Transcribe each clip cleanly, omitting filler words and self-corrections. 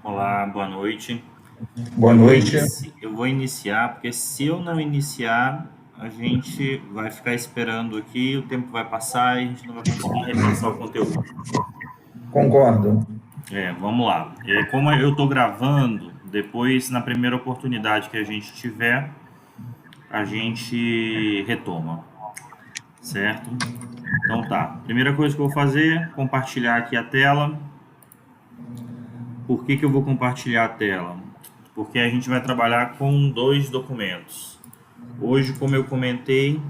Olá, boa noite. Boa noite. Eu vou iniciar, porque se eu não iniciar, a gente vai ficar esperando aqui, o tempo vai passar e a gente não vai conseguir repassar o conteúdo. Concordo. Vamos lá. Como eu estou gravando, depois, na primeira oportunidade que a gente tiver, a gente retoma, certo? Então tá. Primeira coisa que eu vou fazer, compartilhar aqui a tela. Por que eu vou compartilhar a tela? Porque a gente vai trabalhar com dois documentos. Hoje, como eu comentei,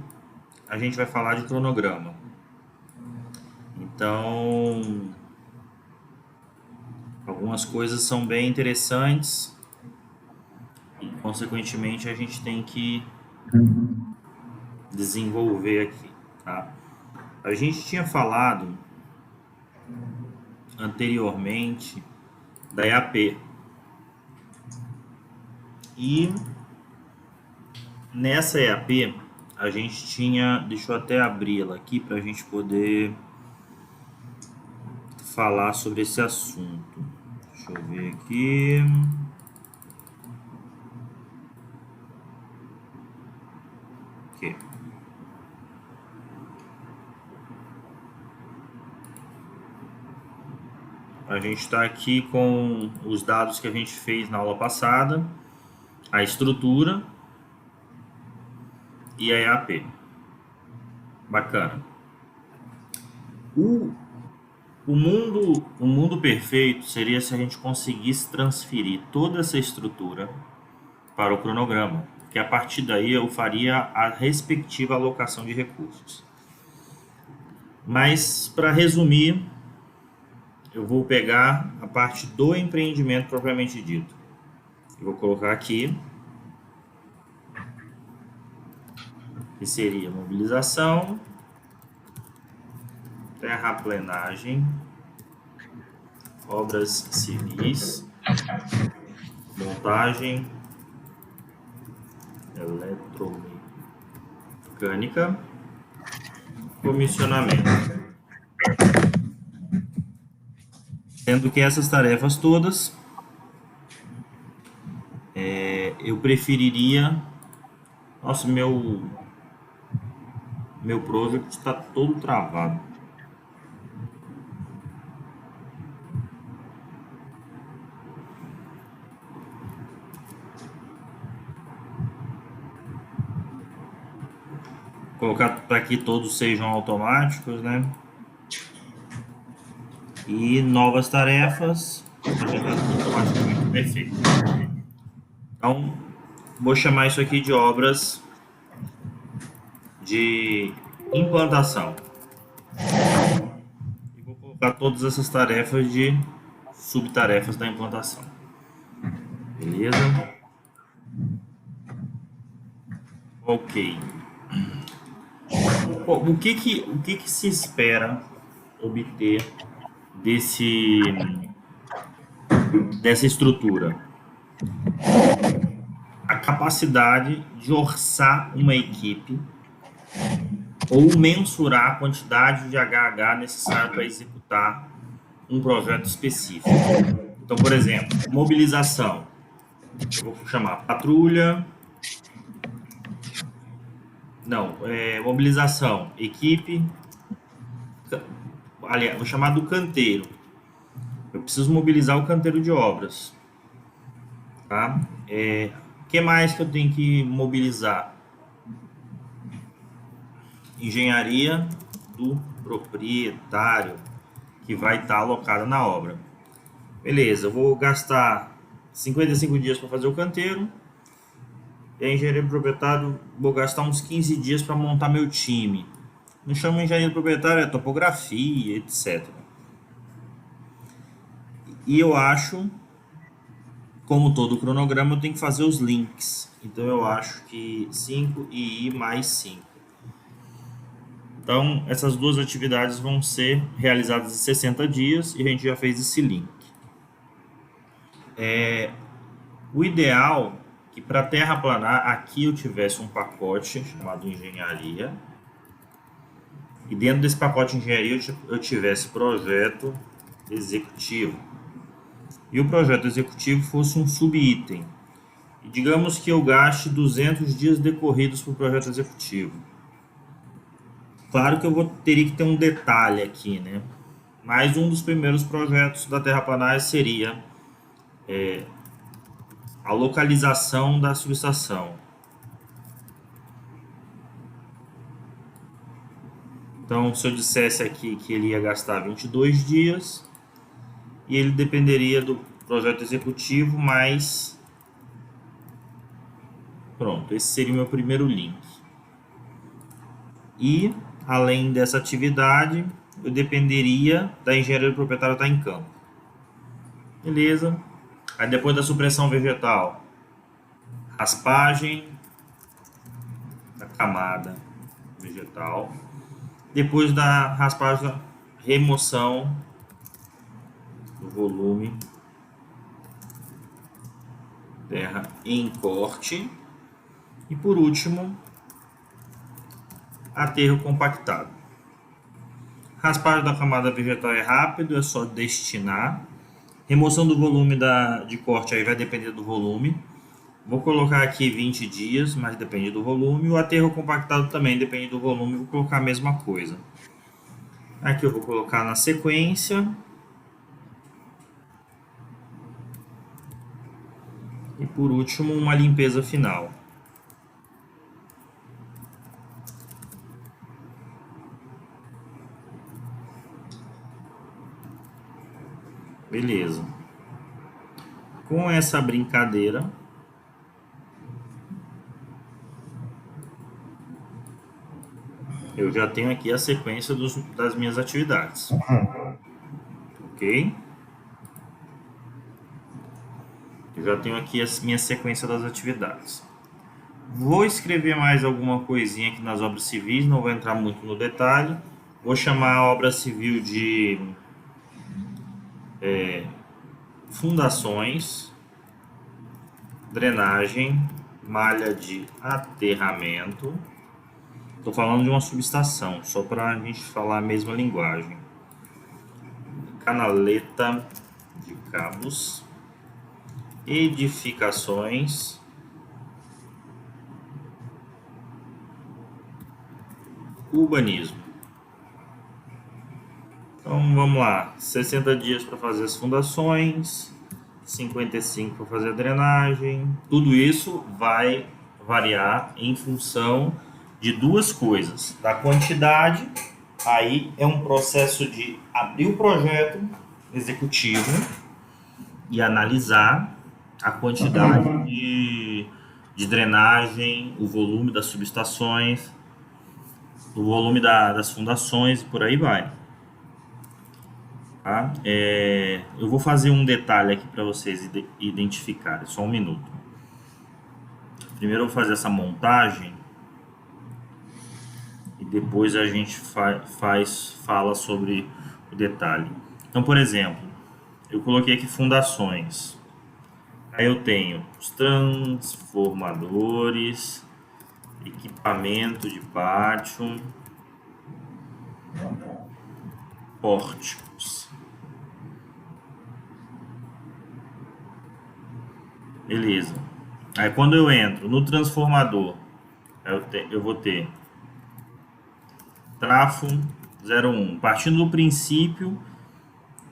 a gente vai falar de cronograma. Então, algumas coisas são bem interessantes e, consequentemente, a gente tem que desenvolver aqui, tá? A gente tinha falado anteriormente da EAP. E nessa EAP, a gente tinha... Deixa eu até abri-la aqui para a gente poder falar sobre esse assunto. Deixa eu ver aqui. Aqui. A gente está aqui com os dados que a gente fez na aula passada, a estrutura e a EAP. Bacana. O mundo perfeito seria se a gente conseguisse transferir toda essa estrutura para o cronograma, que a partir daí eu faria a respectiva alocação de recursos. Mas, para resumir, eu vou pegar a parte do empreendimento propriamente dito. Eu vou colocar aqui, que seria mobilização, terraplenagem, obras civis, montagem eletromecânica, comissionamento. Sendo que essas tarefas todas eu preferiria... Nossa, meu project está todo travado. Vou colocar para que todos sejam automáticos, né? E novas tarefas, automaticamente. Perfeito. Então, vou chamar isso aqui de obras de implantação. E vou colocar todas essas tarefas de subtarefas da implantação. Beleza? Ok. O que se espera obter dessa estrutura? A capacidade de orçar uma equipe ou mensurar a quantidade de HH necessária para executar um projeto específico. Então, por exemplo, mobilização. Eu vou chamar patrulha. Não, mobilização, equipe. Aliás, vou chamar do canteiro. Eu preciso mobilizar o canteiro de obras. Tá? O que mais que eu tenho que mobilizar? Engenharia do proprietário que vai estar alocada na obra. Beleza, eu vou gastar 55 dias para fazer o canteiro. E a engenharia do proprietário, vou gastar uns 15 dias para montar meu time. Não chama engenharia do proprietário, é topografia, etc. E eu acho, como todo cronograma, eu tenho que fazer os links. Então eu acho que 5 e I mais 5. Então essas duas atividades vão ser realizadas em 60 dias e a gente já fez esse link. O ideal é que para terraplanar aqui eu tivesse um pacote chamado engenharia. E dentro desse pacote de engenharia eu tivesse projeto executivo. e o projeto executivo fosse um subitem. E digamos que eu gaste 200 dias decorridos para o projeto executivo. Claro que eu teria que ter um detalhe aqui, né? Mas um dos primeiros projetos da terraplanagem seria a localização da subestação. Então, se eu dissesse aqui que ele ia gastar 22 dias e ele dependeria do projeto executivo, mas pronto, esse seria o meu primeiro link. E, além dessa atividade, eu dependeria da engenharia do proprietário estar em campo. Beleza. Aí depois da supressão vegetal, raspagem da camada vegetal. Depois da raspagem, remoção do volume terra em corte. E por último, aterro compactado. Raspagem da camada vegetal é rápido, é só destinar. Remoção do volume de corte aí vai depender do volume. Vou colocar aqui 20 dias, mas depende do volume. O aterro compactado também depende do volume, vou colocar a mesma coisa. Aqui eu vou colocar na sequência. E por último, uma limpeza final. Beleza. Com essa brincadeira, eu já tenho aqui a sequência das minhas atividades. Ok? Eu já tenho aqui a minha sequência das atividades. Vou escrever mais alguma coisinha aqui nas obras civis, não vou entrar muito no detalhe. Vou chamar a obra civil de fundações, drenagem, malha de aterramento. Estou falando de uma subestação, só para a gente falar a mesma linguagem. Canaleta de cabos, edificações, urbanismo. Então vamos lá, 60 dias para fazer as fundações, 55 para fazer a drenagem. Tudo isso vai variar em função de duas coisas. Da quantidade, aí é um processo de abrir o projeto executivo e analisar a quantidade de drenagem, o volume das subestações, o volume das fundações e por aí vai. Tá? Eu vou fazer um detalhe aqui para vocês identificarem, só um minuto. Primeiro eu vou fazer essa montagem e depois a gente fala sobre o detalhe. Então, por exemplo, eu coloquei aqui fundações. Aí eu tenho os transformadores, equipamento de pátio, pórticos. Beleza. Aí quando eu entro no transformador, eu vou ter trafo 01, partindo do princípio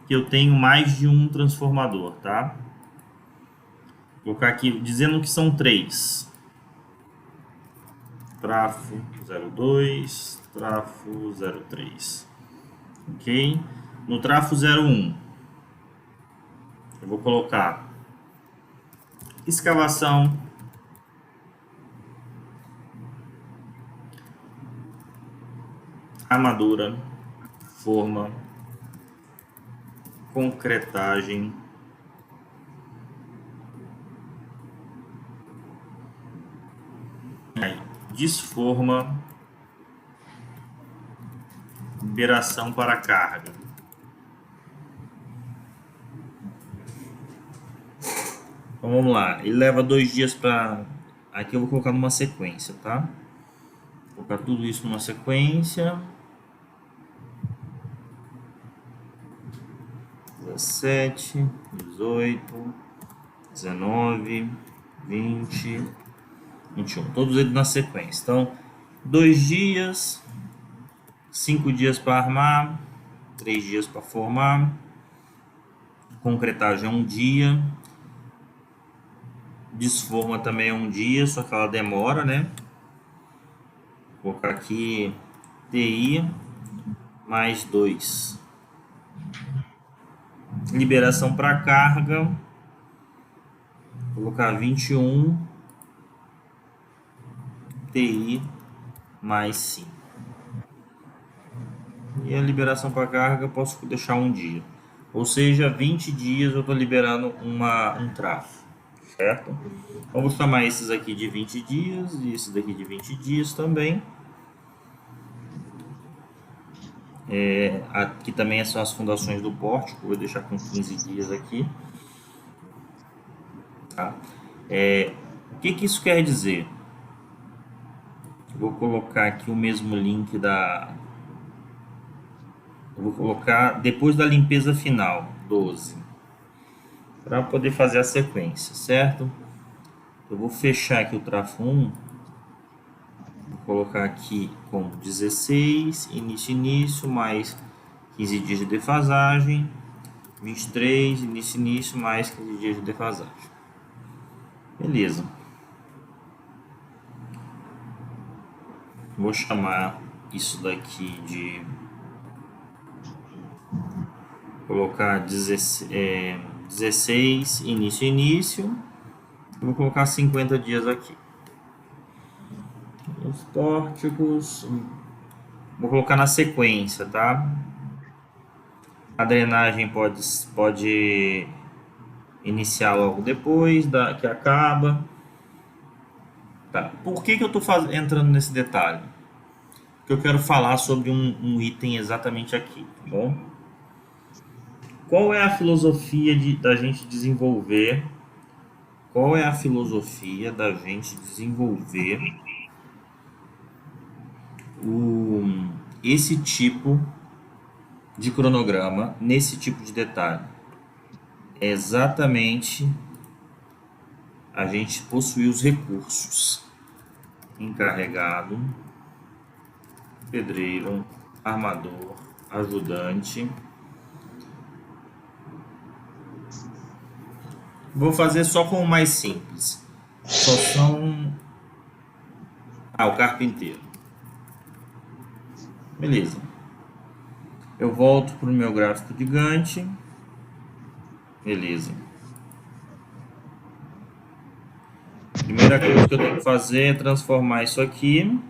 que eu tenho mais de um transformador, tá? Vou colocar aqui dizendo que são 3. Trafo 02, trafo 03. Ok? No trafo 01, eu vou colocar escavação, armadura, forma, concretagem, desforma, liberação para carga. Então vamos lá, ele leva 2 dias para... Aqui eu vou colocar numa sequência, tá? Vou colocar tudo isso numa sequência. 17, 18, 19, 20, 21. Todos eles na sequência. Então, 2 dias, 5 dias para armar, 3 dias para formar, concretagem é 1 dia, desforma também é 1 dia, só que ela demora, né? Vou colocar aqui TI mais 2. Liberação para carga, vou colocar 21 TI mais 5. E a liberação para carga posso deixar 1 dia. Ou seja, 20 dias eu estou liberando um tráfego, certo? Então, vou chamar esses aqui de 20 dias e esse daqui de 20 dias também. Aqui também são as fundações do pórtico, vou deixar com 15 dias aqui. Tá? O que isso quer dizer? Vou colocar aqui o mesmo link eu vou colocar depois da limpeza final, 12, para poder fazer a sequência, certo? Eu vou fechar aqui o trafo 1, vou colocar aqui com 16, início, mais 15 dias de defasagem, 23, início, mais 15 dias de defasagem. Beleza. Vou chamar isso daqui de... colocar 16, início. Eu vou colocar 50 dias aqui. Os pórticos, vou colocar na sequência, tá? A drenagem pode iniciar logo depois que acaba. Tá. Por que eu estou entrando nesse detalhe? Porque eu quero falar sobre um item exatamente aqui, tá bom? Qual é a filosofia da gente desenvolver? Qual é a filosofia da gente desenvolver esse tipo de cronograma nesse tipo de detalhe? É exatamente a gente possuir os recursos: encarregado, pedreiro, armador, ajudante. Vou fazer só com o mais simples. Só são... o carpinteiro. Beleza. Eu volto para o meu gráfico de Gantt. Beleza. Primeira coisa que eu tenho que fazer é transformar isso aqui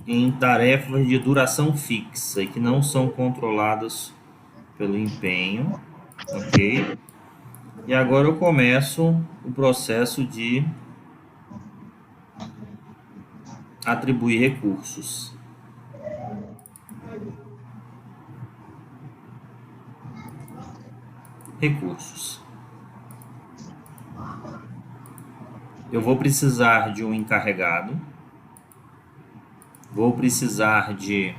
em tarefas de duração fixa e que não são controladas pelo empenho, ok? E agora eu começo o processo de atribuir recursos. Eu vou precisar de um encarregado. Vou precisar de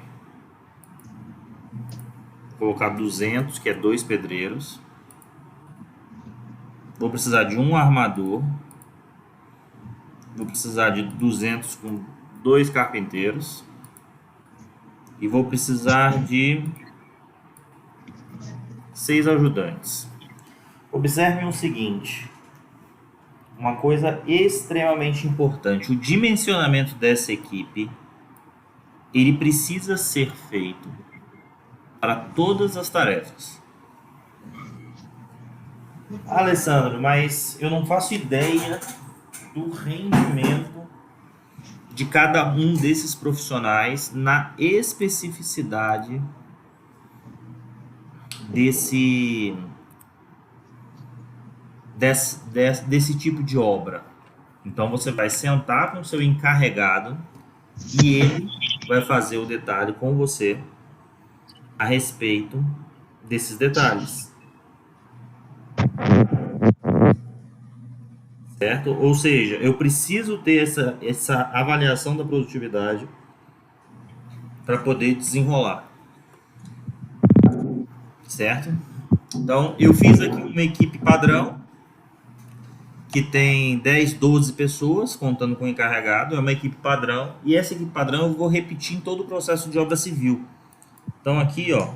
colocar 200, que é 2 pedreiros. Vou precisar de um armador. Vou precisar de 200 com 2 carpinteiros. E vou precisar de 6 ajudantes. Observem o seguinte, uma coisa extremamente importante: o dimensionamento dessa equipe, ele precisa ser feito para todas as tarefas. Alessandro, mas eu não faço ideia do rendimento de cada um desses profissionais na especificidade desse tipo de obra. Então você vai sentar com o seu encarregado e ele vai fazer o detalhe com você a respeito desses detalhes, certo? Ou seja, eu preciso ter essa avaliação da produtividade para poder desenrolar, certo? Então, eu fiz aqui uma equipe padrão, que tem 10, 12 pessoas, contando com o encarregado, é uma equipe padrão, e essa equipe padrão eu vou repetir em todo o processo de obra civil. Então aqui, ó,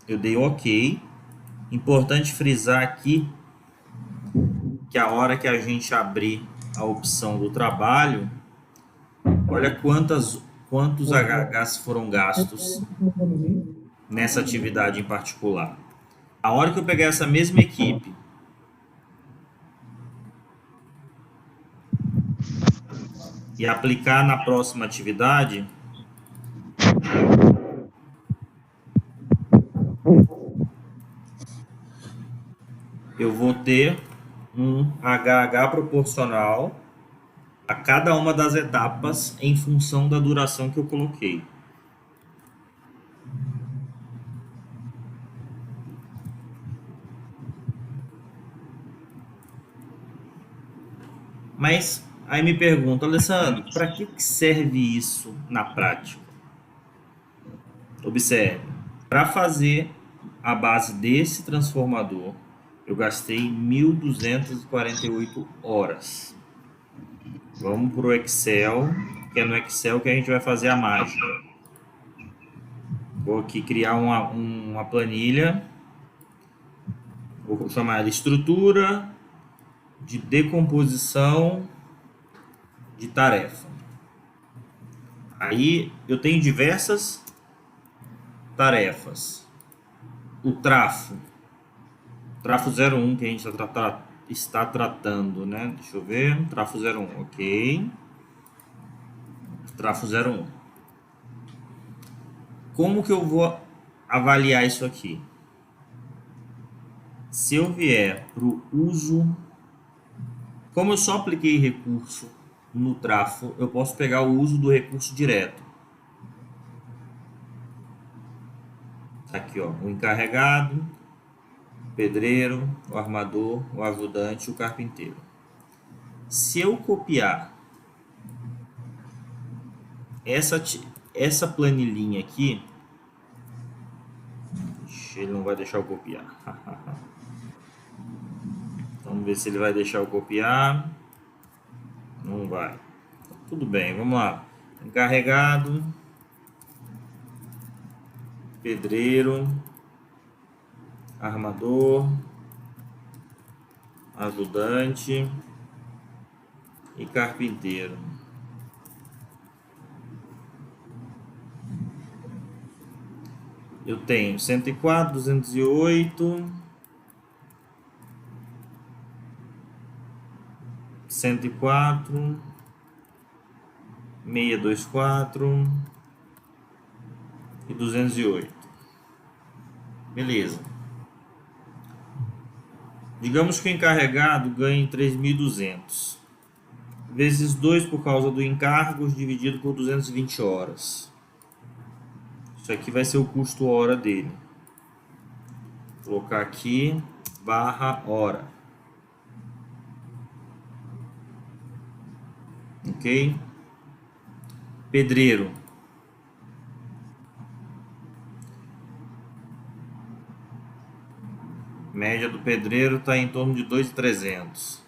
eu dei OK. Importante frisar aqui que a hora que a gente abrir a opção do trabalho, olha quantos HHs foram gastos nessa atividade em particular. A hora que eu pegar essa mesma equipe e aplicar na próxima atividade, eu vou ter um HH proporcional a cada uma das etapas em função da duração que eu coloquei. Mas aí me pergunta, Alessandro, para que serve isso na prática? Observe, para fazer a base desse transformador, eu gastei 1.248 horas. Vamos para o Excel, que é no Excel que a gente vai fazer a mágica. Vou aqui criar uma planilha, vou chamar ela estrutura de decomposição de tarefa. Aí eu tenho diversas tarefas. O trafo 01 que a gente está tratando, né? Deixa eu ver, trafo 01, ok. Trafo 01. Como que eu vou avaliar isso aqui? Se eu vier para o uso, como eu só apliquei recurso no trafo, eu posso pegar o uso do recurso direto. Aqui, ó, o encarregado, o pedreiro, o armador, o ajudante e o carpinteiro. Se eu copiar essa planilhinha aqui, ele não vai deixar eu copiar. Vamos ver se ele vai deixar eu copiar. Não vai. Tudo bem, vamos lá. Encarregado, pedreiro, armador, ajudante e carpinteiro. Eu tenho 104, 208, 104, 624 e 208. Beleza. Digamos que o encarregado ganhe 3.200 vezes 2 por causa do encargo dividido por 220 horas. Isso aqui vai ser o custo hora dele. Vou colocar aqui barra hora. Ok? Pedreiro. Média do pedreiro está em torno de 2.300.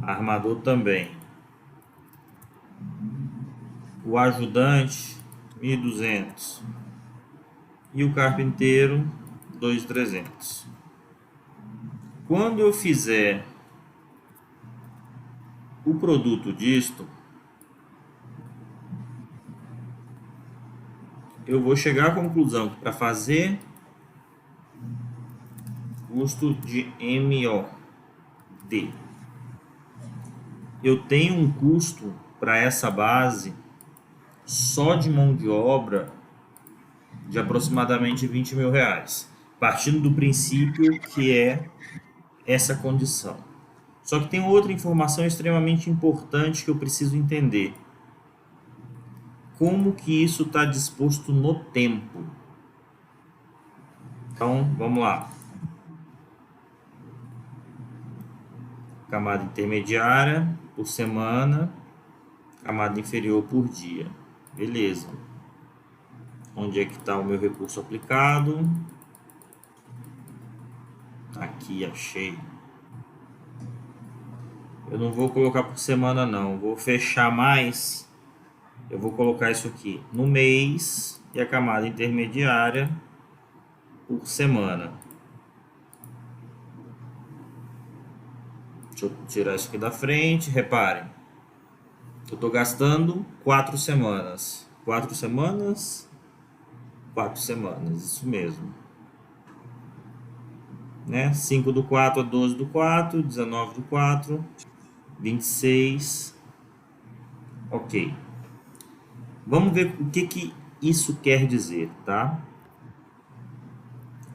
Armador também. O ajudante 1.200 e o carpinteiro 2.300. Quando eu fizer o produto disto, eu vou chegar à conclusão que para fazer custo de MOD, eu tenho um custo para essa base só de mão de obra de aproximadamente 20 mil reais, partindo do princípio que é essa condição. Só que tem outra informação extremamente importante que eu preciso entender. Como que isso está disposto no tempo? Então, vamos lá. Camada intermediária por semana, camada inferior por dia. Beleza. Onde é que está o meu recurso aplicado? Aqui, achei. Eu não vou colocar por semana não, vou fechar mais. Eu vou colocar isso aqui no mês e a camada intermediária por semana. Deixa eu tirar isso aqui da frente, reparem. Eu estou gastando 4 semanas. 4 semanas? 4 semanas, isso mesmo. Né? 5 do 4 a 12 do 4, 19 do 4, 26. Ok. Vamos ver o que isso quer dizer, tá?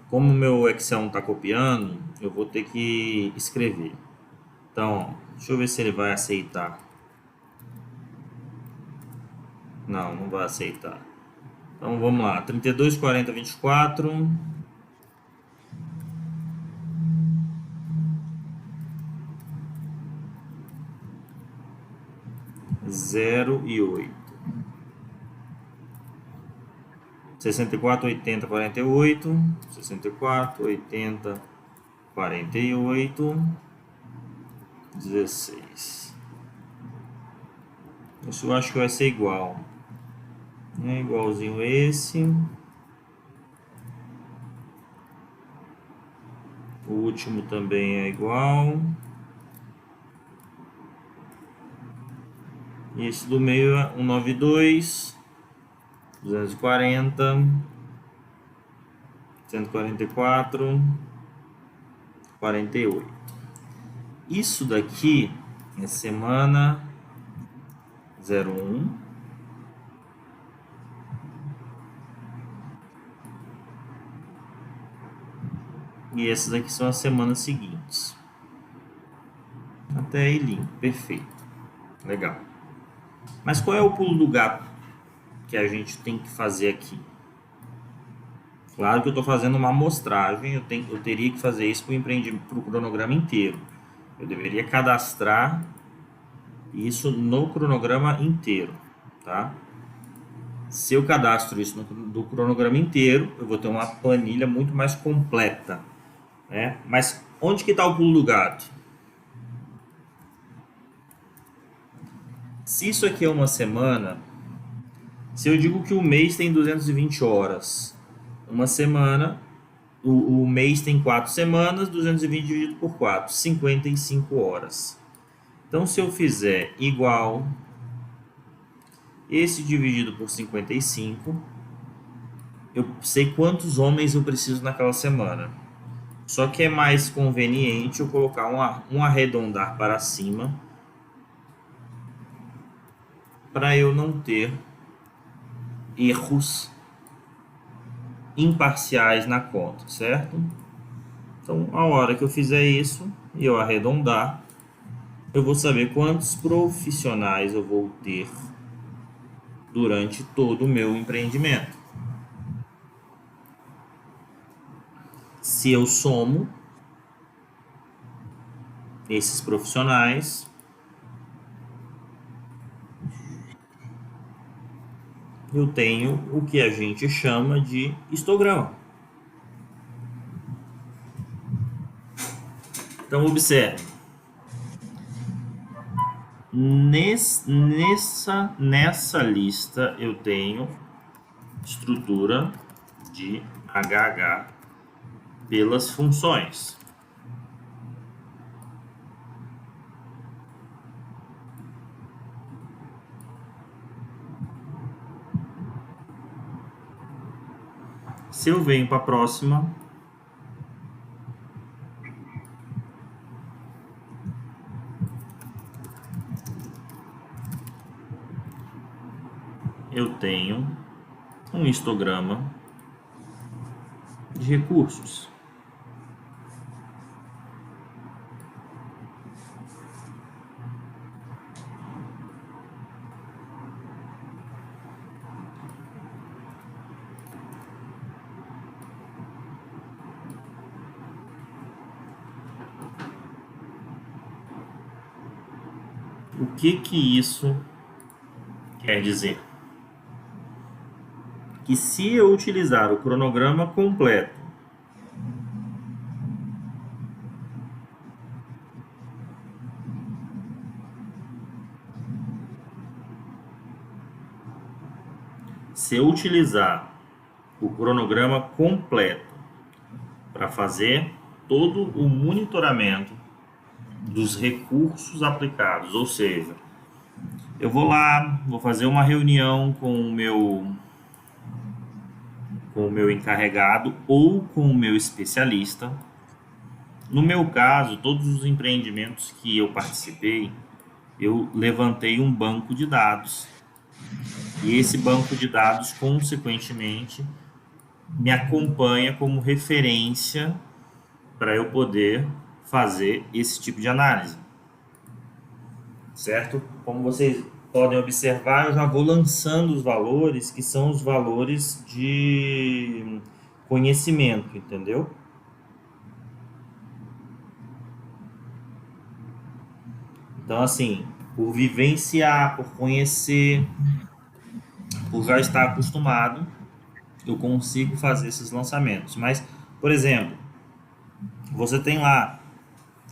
Como o meu Excel não está copiando, eu vou ter que escrever. Então, deixa eu ver se ele vai aceitar. Não, não vai aceitar. Então, vamos lá. 32, 40, 24. 0 e 8. 64, 80, 48. 64, 80, 48. 16. Isso eu acho que vai ser igual. É igualzinho esse. O último também é igual. E esse do meio é 192, 240, 144, 48. Isso daqui é semana 01. E essas aqui são as semanas seguintes. Até aí limpo, perfeito. Legal. Mas qual é o pulo do gato que a gente tem que fazer aqui? Claro que eu estou fazendo uma amostragem, eu teria que fazer isso para o cronograma inteiro. Eu deveria cadastrar isso no cronograma inteiro, tá? Se eu cadastro isso no cronograma inteiro, eu vou ter uma planilha muito mais completa, né? Mas onde que está o pulo do gato? Se isso aqui é uma semana, se eu digo que o mês tem 220 horas, uma semana, o mês tem 4 semanas, 220 dividido por 4, 55 horas. Então, se eu fizer igual esse dividido por 55, eu sei quantos homens eu preciso naquela semana. Só que é mais conveniente eu colocar um arredondar para cima para eu não ter erros imparciais na conta, certo? Então, a hora que eu fizer isso e eu arredondar, eu vou saber quantos profissionais eu vou ter durante todo o meu empreendimento. Se eu somo esses profissionais, eu tenho o que a gente chama de histograma. Então, observe. Nessa lista eu tenho estrutura de HH pelas funções. Se eu venho para a próxima, eu tenho um histograma de recursos. O que isso quer dizer? que se eu utilizar o cronograma completo para fazer todo o monitoramento dos recursos aplicados, ou seja, eu vou lá, vou fazer uma reunião com o meu encarregado ou com o meu especialista. No meu caso, todos os empreendimentos que eu participei, eu levantei um banco de dados. E esse banco de dados, consequentemente, me acompanha como referência para eu poder fazer esse tipo de análise. Certo? Como vocês podem observar, eu já vou lançando os valores, que são os valores de conhecimento, entendeu? Então, assim, por vivenciar, por conhecer, por já estar acostumado, eu consigo fazer esses lançamentos. Mas, por exemplo, você tem lá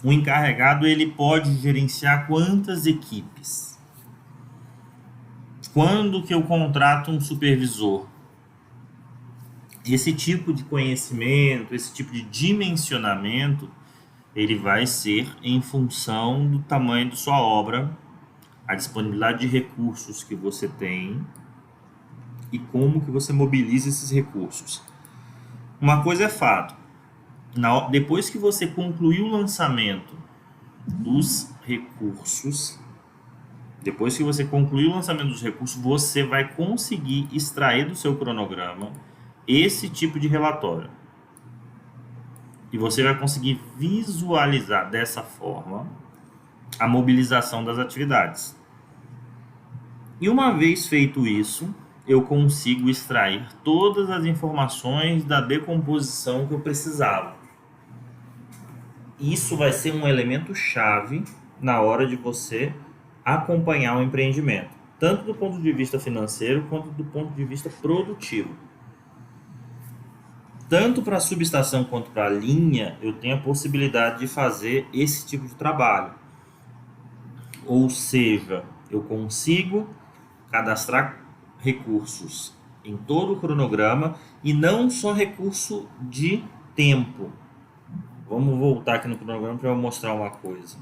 um encarregado, ele pode gerenciar quantas equipes? Quando que eu contrato um supervisor? Esse tipo de conhecimento, esse tipo de dimensionamento, ele vai ser em função do tamanho da sua obra, a disponibilidade de recursos que você tem e como que você mobiliza esses recursos. Uma coisa é fato, depois que você concluir o lançamento dos recursos, você vai conseguir extrair do seu cronograma esse tipo de relatório. E você vai conseguir visualizar dessa forma a mobilização das atividades. E uma vez feito isso, eu consigo extrair todas as informações da decomposição que eu precisava. Isso vai ser um elemento chave na hora de você acompanhar o empreendimento, tanto do ponto de vista financeiro quanto do ponto de vista produtivo. Tanto para a subestação quanto para a linha, eu tenho a possibilidade de fazer esse tipo de trabalho. Ou seja, eu consigo cadastrar recursos em todo o cronograma e não só recurso de tempo. Vamos voltar aqui no cronograma para eu mostrar uma coisa.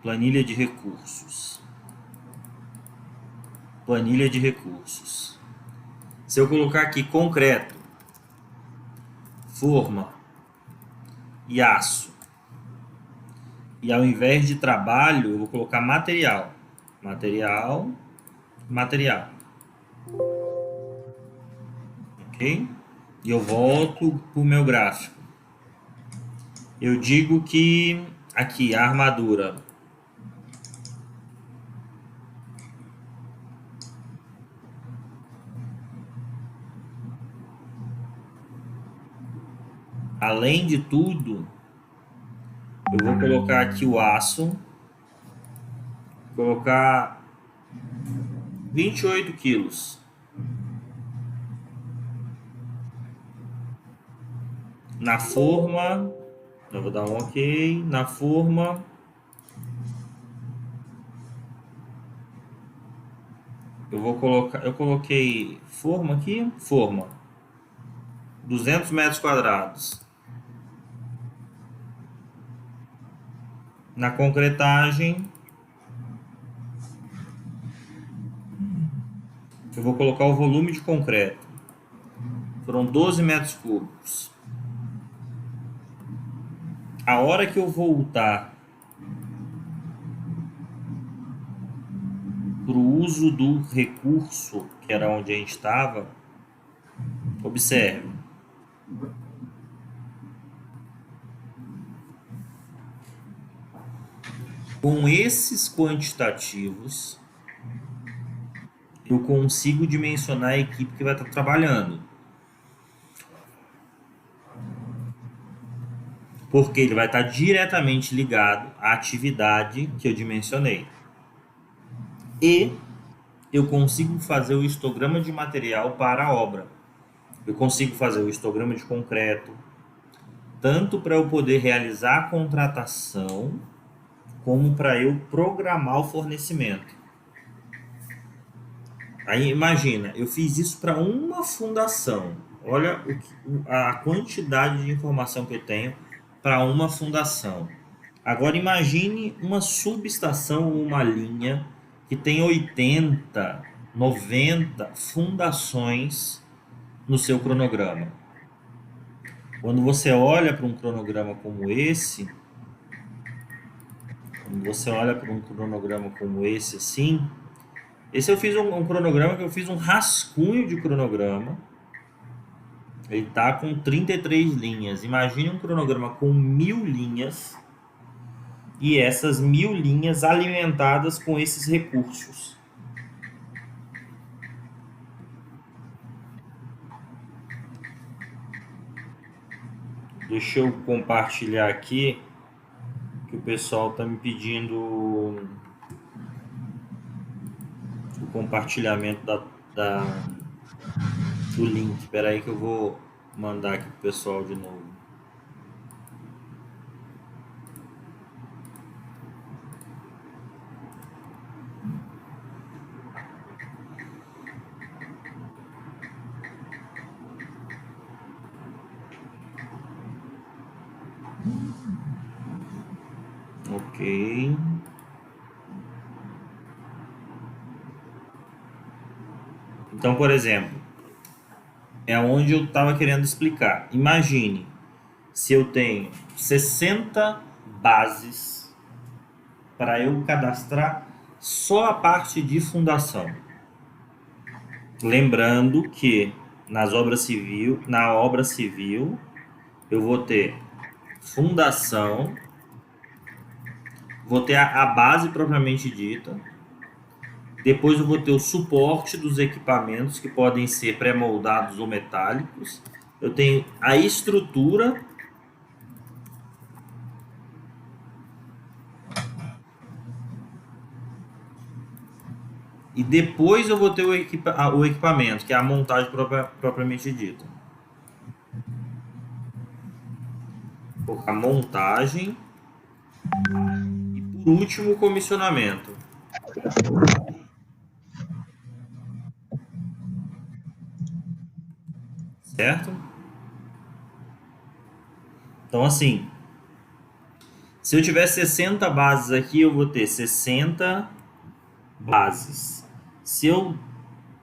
Planilha de recursos. Se eu colocar aqui concreto, forma e aço, e ao invés de trabalho, eu vou colocar material. Ok? E eu volto para o meu gráfico. Eu digo que aqui a armadura além de tudo, eu vou colocar aqui o aço, colocar 28 quilos. Na forma, eu vou dar um ok. Na forma, eu coloquei forma aqui, 200 metros quadrados. Na concretagem, eu vou colocar o volume de concreto. Foram 12 metros cúbicos. A hora que eu voltar para o uso do recurso, que era onde a gente estava, observe. Com esses quantitativos, eu consigo dimensionar a equipe que vai estar trabalhando. Porque ele vai estar diretamente ligado à atividade que eu dimensionei. E eu consigo fazer o histograma de material para a obra. Eu consigo fazer o histograma de concreto, tanto para eu poder realizar a contratação, como para eu programar o fornecimento. Aí imagina, eu fiz isso para uma fundação. Olha a quantidade de informação que eu tenho para uma fundação. Agora imagine uma subestação ou uma linha que tem 80, 90 fundações no seu cronograma. Quando você olha para um cronograma como esse, assim, esse eu fiz um cronograma que eu fiz um rascunho de cronograma. Ele está com 33 linhas. Imagine um cronograma com 1000 linhas e essas 1000 linhas alimentadas com esses recursos. Deixa eu compartilhar aqui, que o pessoal está me pedindo o compartilhamento do link. Espera aí que eu vou mandar aqui pro pessoal de novo. Ok. Então, por exemplo, é onde eu estava querendo explicar. Imagine se eu tenho 60 bases para eu cadastrar só a parte de fundação. Lembrando que na obra civil, eu vou ter fundação, vou ter a base propriamente dita, depois eu vou ter o suporte dos equipamentos, que podem ser pré-moldados ou metálicos, eu tenho a estrutura, e depois eu vou ter o equipamento, que é a montagem propriamente dita. A montagem e, por último, o comissionamento. Certo? Então, assim, se eu tiver 60 bases aqui, eu vou ter 60 bases. Se eu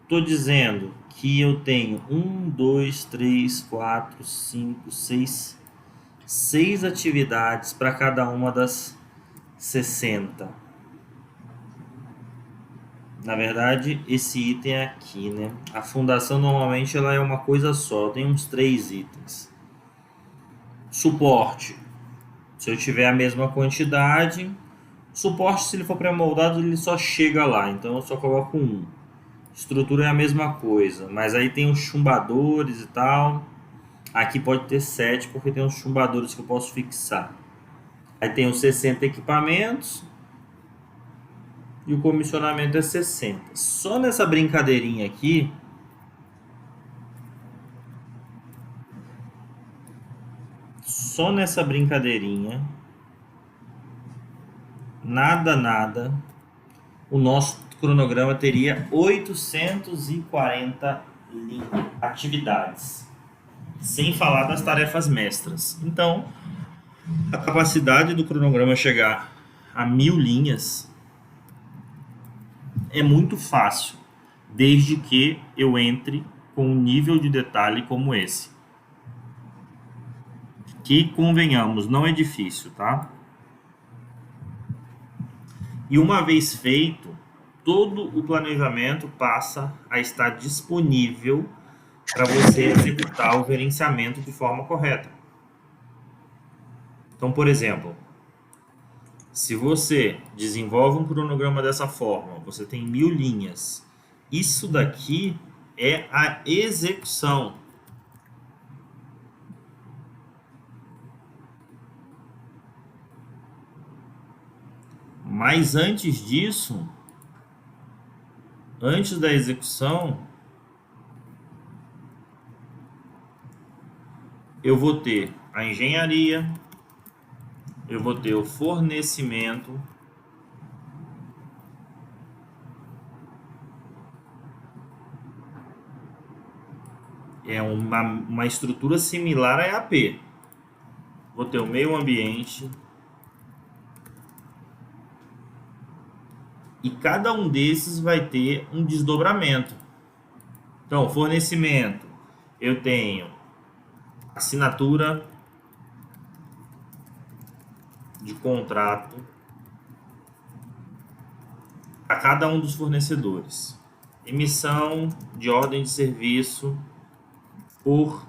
estou dizendo que eu tenho 1, 2, 3, 4, 5, 6 atividades para cada uma das 60. Na verdade, esse item é aqui, né? A fundação normalmente ela é uma coisa só, tem uns 3 itens. Suporte. Se eu tiver a mesma quantidade, suporte, se ele for pré-moldado, ele só chega lá, então eu só coloco 1. Estrutura é a mesma coisa, mas aí tem os chumbadores e tal. Aqui pode ter 7, porque tem os chumbadores que eu posso fixar. Aí tem os 60 equipamentos e o comissionamento é 60. Só nessa brincadeirinha aqui, nada, o nosso cronograma teria 840 atividades, sem falar das tarefas mestras. Então, a capacidade do cronograma chegar a 1000 linhas é muito fácil, desde que eu entre com um nível de detalhe como esse. Que, convenhamos, não é difícil, tá? E uma vez feito, todo o planejamento passa a estar disponível para você executar o gerenciamento de forma correta. Então, por exemplo, se você desenvolve um cronograma dessa forma, você tem 1000 linhas, isso daqui é a execução. Mas antes disso, Antes da execução, eu vou ter a engenharia, eu vou ter o fornecimento, é uma estrutura similar a EAP. Vou ter o meio ambiente, e cada um desses vai ter um desdobramento. Então, fornecimento, eu tenho assinatura de contrato a cada um dos fornecedores, emissão de ordem de serviço por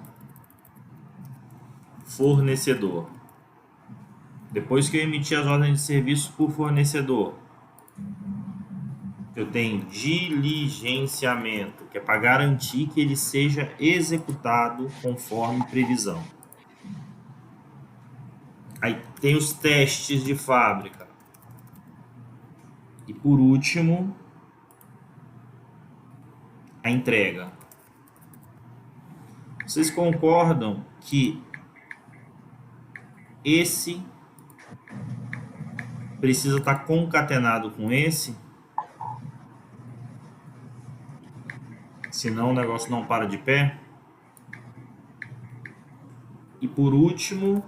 fornecedor. Depois que eu emitir as ordens de serviço por fornecedor, eu tenho diligenciamento, que é para garantir que ele seja executado conforme previsão. Aí tem os testes de fábrica. E por último, a entrega. Vocês concordam que esse precisa estar concatenado com esse? Senão o negócio não para de pé. E por último,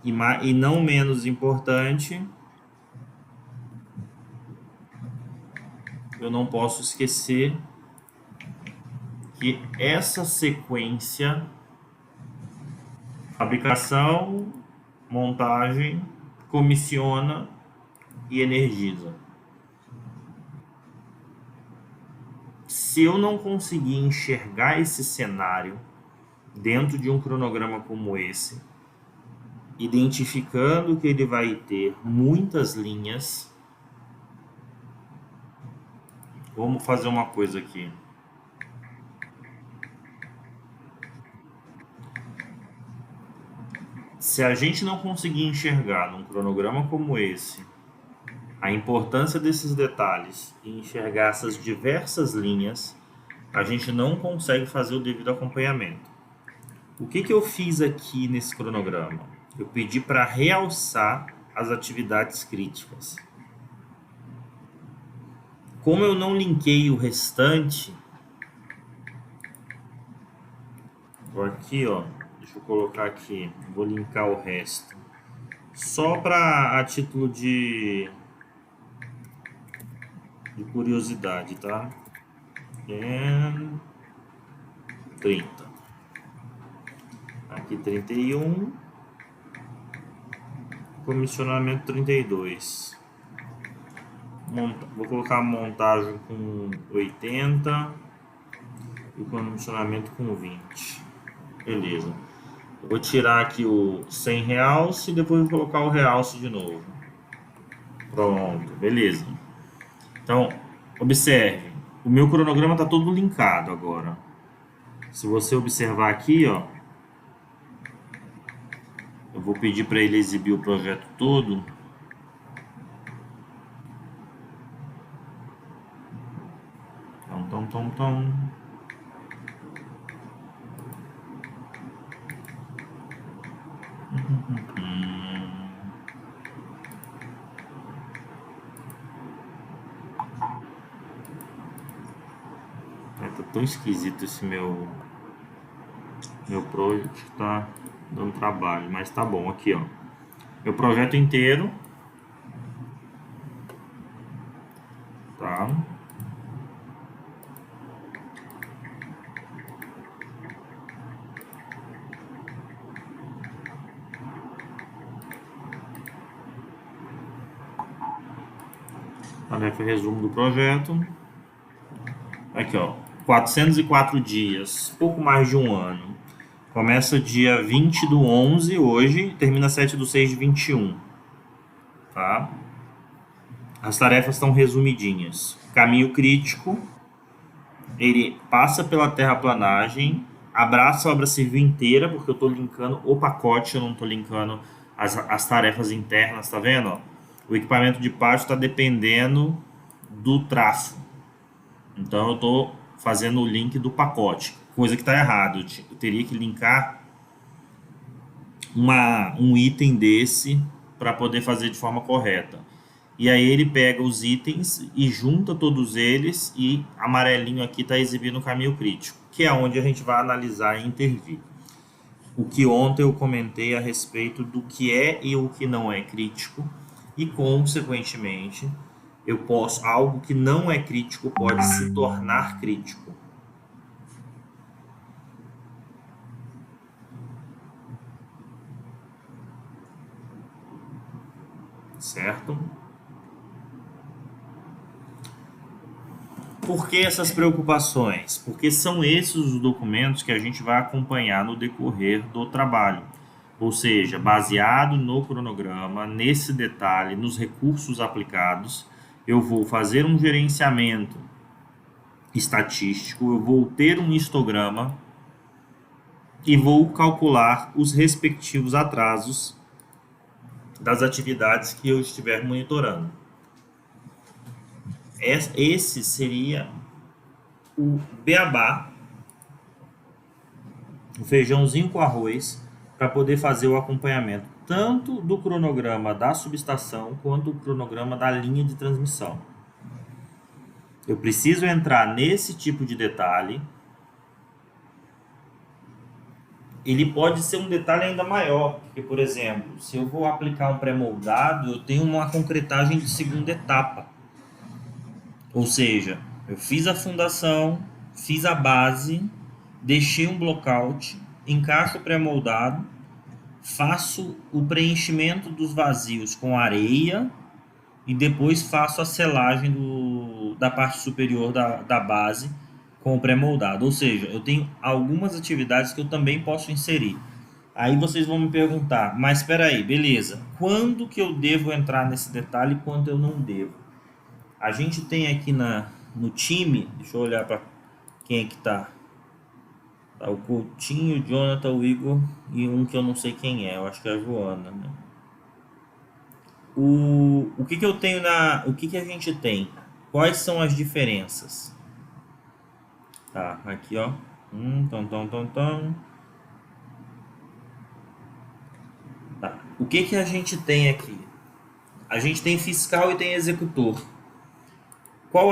e não menos importante, eu não posso esquecer que essa sequência, fabricação, montagem, comissiona e energiza. Se eu não conseguir enxergar esse cenário dentro de um cronograma como esse, identificando que ele vai ter muitas linhas, vamos fazer uma coisa aqui. Se a gente não conseguir enxergar num cronograma como esse a importância desses detalhes e enxergar essas diversas linhas, a gente não consegue fazer o devido acompanhamento. O que eu fiz aqui nesse cronograma? Eu pedi para realçar as atividades críticas. Como eu não linkei o restante, vou aqui, ó, deixa eu colocar aqui, vou linkar o resto. Só para a título de curiosidade, tá? 30. Aqui 31. Comissionamento 32. Vou colocar a montagem com 80 e o comissionamento com 20. Beleza. Eu vou tirar aqui o sem realce e depois vou colocar o realce de novo. Pronto, beleza. Então, observe, o meu cronograma está todo linkado agora. Se você observar aqui, ó, eu vou pedir para ele exibir o projeto todo. Tá tão esquisito esse meu projeto, tá dando trabalho, mas tá bom. Aqui, ó, meu projeto inteiro, tá? Tarefa resumo do projeto. Aqui, ó, 404 dias, pouco mais de um ano. Começa dia 20/11 hoje, termina 7/6/21, tá? As tarefas estão resumidinhas. Caminho crítico, ele passa pela terraplanagem, abraça a obra civil inteira, porque eu estou linkando o pacote, eu não estou linkando as tarefas internas, tá vendo? Ó? O equipamento de pátio está dependendo do trafo. Então eu estou fazendo o link do pacote, coisa que está errado. Eu teria que linkar um item desse para poder fazer de forma correta. E aí ele pega os itens e junta todos eles, e amarelinho aqui está exibindo o caminho crítico, que é onde a gente vai analisar e intervir. O que ontem eu comentei a respeito do que é e o que não é crítico, e consequentemente algo que não é crítico pode se tornar crítico. Certo? Por que essas preocupações? Porque são esses os documentos que a gente vai acompanhar no decorrer do trabalho. Ou seja, baseado no cronograma, nesse detalhe, nos recursos aplicados, eu vou fazer um gerenciamento estatístico, eu vou ter um histograma e vou calcular os respectivos atrasos das atividades que eu estiver monitorando. Esse seria o beabá, o feijãozinho com arroz, para poder fazer o acompanhamento tanto do cronograma da subestação quanto do cronograma da linha de transmissão. Eu preciso entrar nesse tipo de detalhe. Ele pode ser um detalhe ainda maior, porque, por exemplo, se eu vou aplicar um pré-moldado, eu tenho uma concretagem de segunda etapa. Ou seja, eu fiz a fundação, fiz a base, deixei um blockout, encaixo o pré-moldado, faço o preenchimento dos vazios com areia e depois faço a selagem da parte superior da base com o pré-moldado. Ou seja, eu tenho algumas atividades que eu também posso inserir. Aí vocês vão me perguntar, mas espera aí, beleza, quando que eu devo entrar nesse detalhe e quando eu não devo? A gente tem aqui no time, deixa eu olhar para quem é que tá. Tá o Coutinho, o Jonathan, o Igor e um que eu não sei quem é, eu acho que é a Joana, né? O que eu tenho o que a gente tem? Quais são as diferenças? Tá, aqui ó. Tá. O que a gente tem aqui? A gente tem fiscal e tem executor. Qual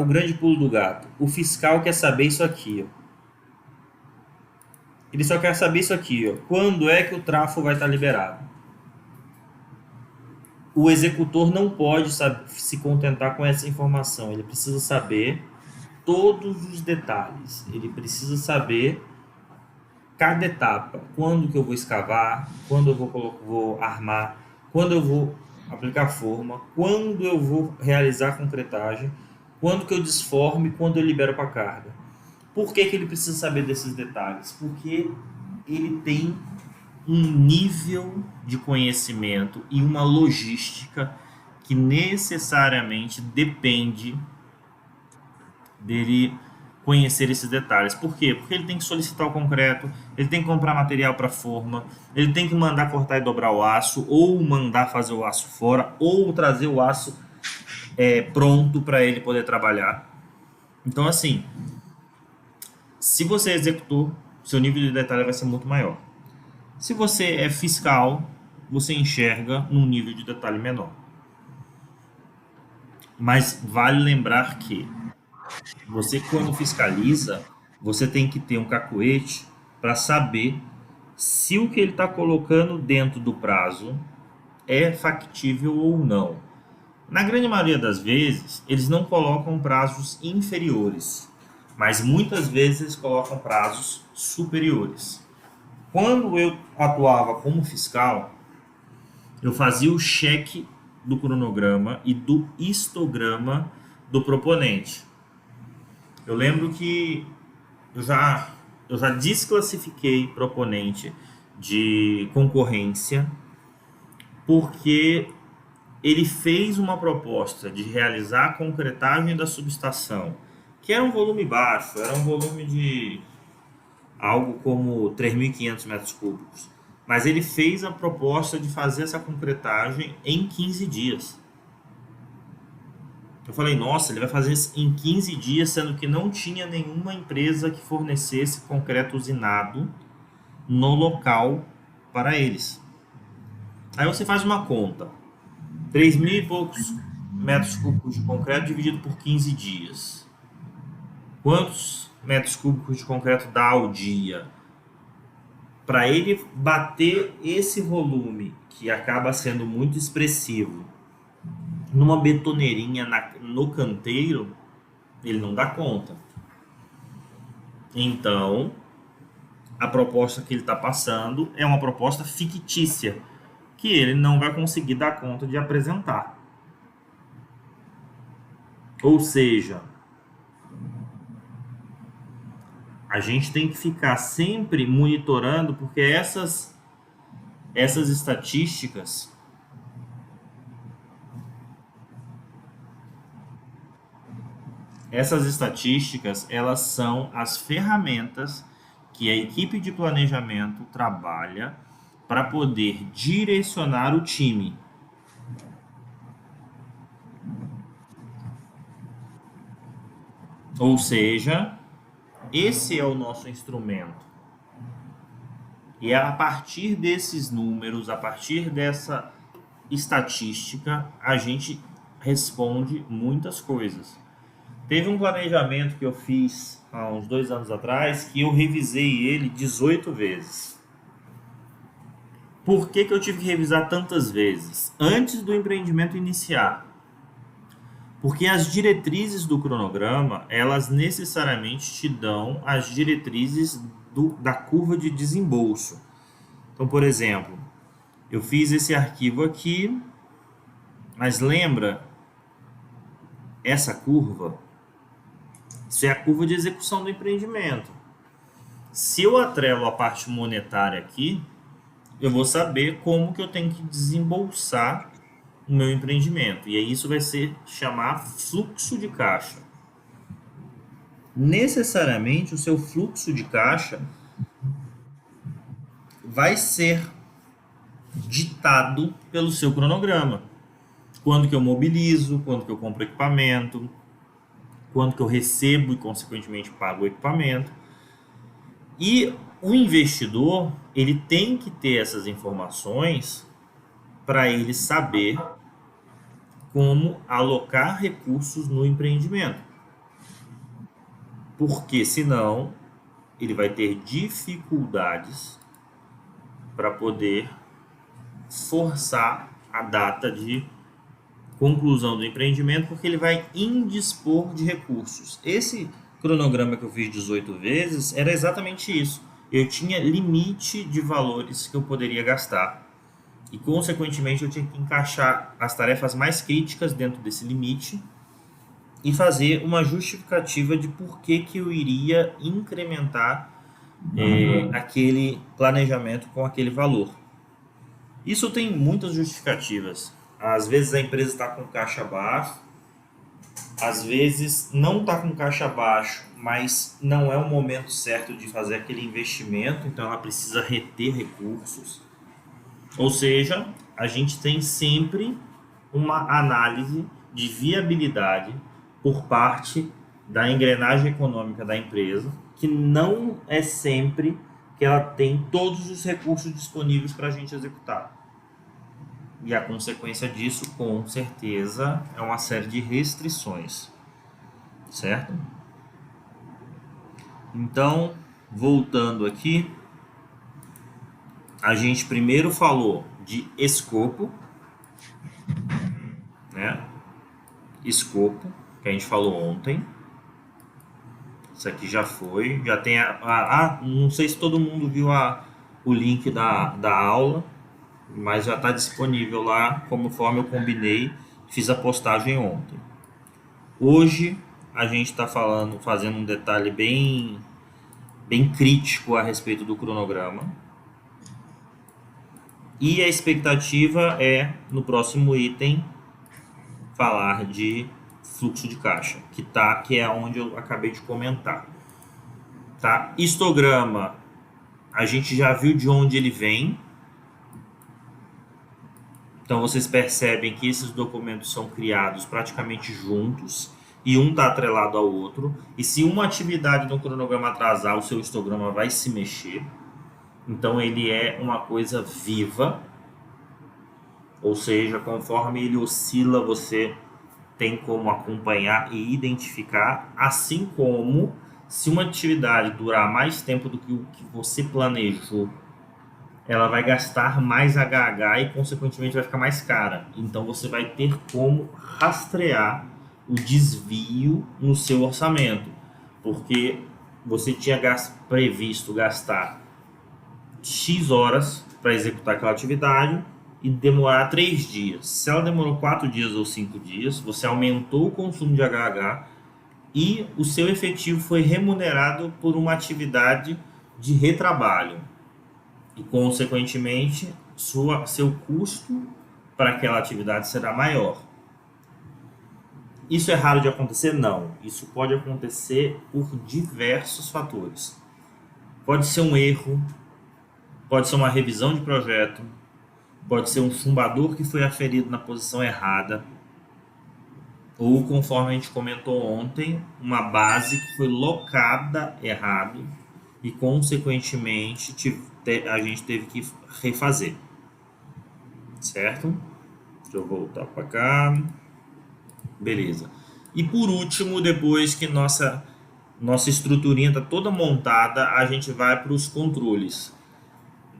o grande pulo do gato? O fiscal quer saber isso aqui, ó. Ele só quer saber isso aqui, ó. Quando é que o tráfego vai estar liberado? O executor não pode se contentar com essa informação. Ele precisa saber todos os detalhes. Ele precisa saber cada etapa. Quando que eu vou escavar, quando eu vou armar, quando eu vou aplicar forma, quando eu vou realizar a concretagem, quando que eu desforme, quando eu libero para carga. Por que ele precisa saber desses detalhes? Porque ele tem um nível de conhecimento e uma logística que necessariamente depende dele conhecer esses detalhes. Por quê? Porque ele tem que solicitar o concreto, ele tem que comprar material para forma, ele tem que mandar cortar e dobrar o aço, ou mandar fazer o aço fora, ou trazer o aço pronto para ele poder trabalhar. Então, assim, se você é executor, seu nível de detalhe vai ser muito maior. Se você é fiscal, você enxerga num nível de detalhe menor. Mas vale lembrar que você, quando fiscaliza, você tem que ter um cacuete para saber se o que ele está colocando dentro do prazo é factível ou não. Na grande maioria das vezes, eles não colocam prazos inferiores, mas muitas vezes eles colocam prazos superiores. Quando eu atuava como fiscal, eu fazia o cheque do cronograma e do histograma do proponente. Eu lembro que eu já desclassifiquei proponente de concorrência porque ele fez uma proposta de realizar a concretagem da subestação, que era um volume baixo, era um volume de algo como 3.500 metros cúbicos. Mas ele fez a proposta de fazer essa concretagem em 15 dias. Eu falei, nossa, ele vai fazer isso em 15 dias, sendo que não tinha nenhuma empresa que fornecesse concreto usinado no local para eles. Aí você faz uma conta. 3.000 e poucos metros cúbicos de concreto dividido por 15 dias. Quantos metros cúbicos de concreto dá ao dia? Para ele bater esse volume, que acaba sendo muito expressivo, numa betoneirinha no canteiro, ele não dá conta. Então, a proposta que ele está passando é uma proposta fictícia, que ele não vai conseguir dar conta de apresentar. Ou seja, a gente tem que ficar sempre monitorando, porque essas estatísticas elas são as ferramentas que a equipe de planejamento trabalha para poder direcionar o time. Ou seja, esse é o nosso instrumento. E é a partir desses números, a partir dessa estatística, a gente responde muitas coisas. Teve um planejamento que eu fiz há uns 2 anos atrás, que eu revisei ele 18 vezes. Por que eu tive que revisar tantas vezes? Antes do empreendimento iniciar. Porque as diretrizes do cronograma, elas necessariamente te dão as diretrizes da curva de desembolso. Então, por exemplo, eu fiz esse arquivo aqui, mas lembra, essa curva, isso é a curva de execução do empreendimento. Se eu atrelo a parte monetária aqui, eu vou saber como que eu tenho que desembolsar o meu empreendimento. E aí isso vai ser chamar fluxo de caixa. Necessariamente o seu fluxo de caixa vai ser ditado pelo seu cronograma. Quando que eu mobilizo, quando que eu compro equipamento, quando que eu recebo e consequentemente pago o equipamento. E o investidor, ele tem que ter essas informações para ele saber como alocar recursos no empreendimento. Porque senão ele vai ter dificuldades para poder forçar a data de conclusão do empreendimento, porque ele vai indispor de recursos. Esse cronograma que eu fiz 18 vezes era exatamente isso. Eu tinha limite de valores que eu poderia gastar. E, consequentemente, eu tinha que encaixar as tarefas mais críticas dentro desse limite e fazer uma justificativa de por que eu iria incrementar aquele planejamento com aquele valor. Isso tem muitas justificativas. Às vezes a empresa está com caixa baixo, às vezes não está com caixa baixo, mas não é o momento certo de fazer aquele investimento, então ela precisa reter recursos. Ou seja, a gente tem sempre uma análise de viabilidade por parte da engrenagem econômica da empresa, que não é sempre que ela tem todos os recursos disponíveis para a gente executar. E a consequência disso, com certeza, é uma série de restrições, certo? Então, voltando aqui, a gente primeiro falou de escopo, né? Escopo, que a gente falou ontem. Isso aqui já foi, já tem não sei se todo mundo viu o link da aula, mas já está disponível lá, conforme eu combinei, fiz a postagem ontem. Hoje a gente está fazendo um detalhe bem crítico a respeito do cronograma. E a expectativa é, no próximo item, falar de fluxo de caixa, que é onde eu acabei de comentar. Tá? Histograma, a gente já viu de onde ele vem. Então vocês percebem que esses documentos são criados praticamente juntos e um está atrelado ao outro. E se uma atividade no cronograma atrasar, o seu histograma vai se mexer. Então ele é uma coisa viva, ou seja, conforme ele oscila, você tem como acompanhar e identificar, assim como se uma atividade durar mais tempo do que o que você planejou, ela vai gastar mais HH e, consequentemente, vai ficar mais cara. Então, você vai ter como rastrear o desvio no seu orçamento, porque você tinha previsto gastar X horas para executar aquela atividade e demorar 3 dias. Se ela demorou 4 dias ou 5 dias, você aumentou o consumo de HH e o seu efetivo foi remunerado por uma atividade de retrabalho. E, consequentemente, seu custo para aquela atividade será maior. Isso é raro de acontecer? Não. Isso pode acontecer por diversos fatores. Pode ser um erro, pode ser uma revisão de projeto, pode ser um chumbador que foi aferido na posição errada, ou, conforme a gente comentou ontem, uma base que foi locada errado e, consequentemente, a gente teve que refazer. Certo? Deixa eu voltar para cá. Beleza. E por último, depois que nossa estruturinha está toda montada, a gente vai para os controles.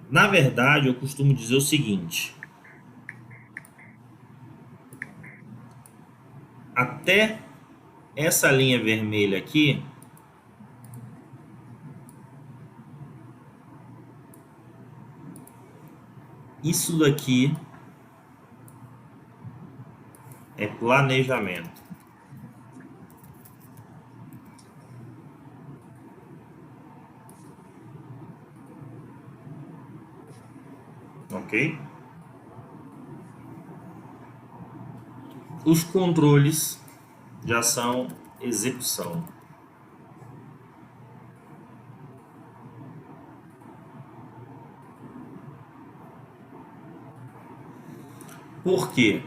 Na verdade, eu costumo dizer o seguinte: até essa linha vermelha aqui, isso daqui é planejamento. Ok? Os controles já são execução. Por quê?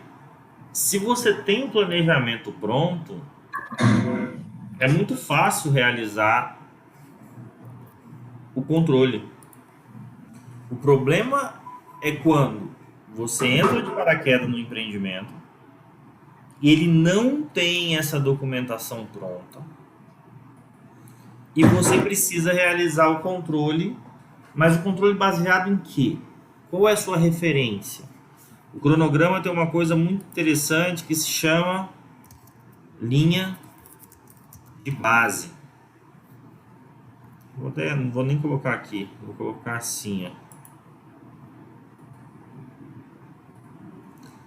Se você tem um planejamento pronto, é muito fácil realizar o controle. O problema é quando você entra de paraquedas no empreendimento e ele não tem essa documentação pronta e você precisa realizar o controle, mas o controle baseado em quê? Qual é a sua referência? O cronograma tem uma coisa muito interessante que se chama linha de base. Não vou nem colocar aqui, vou colocar assim, ó.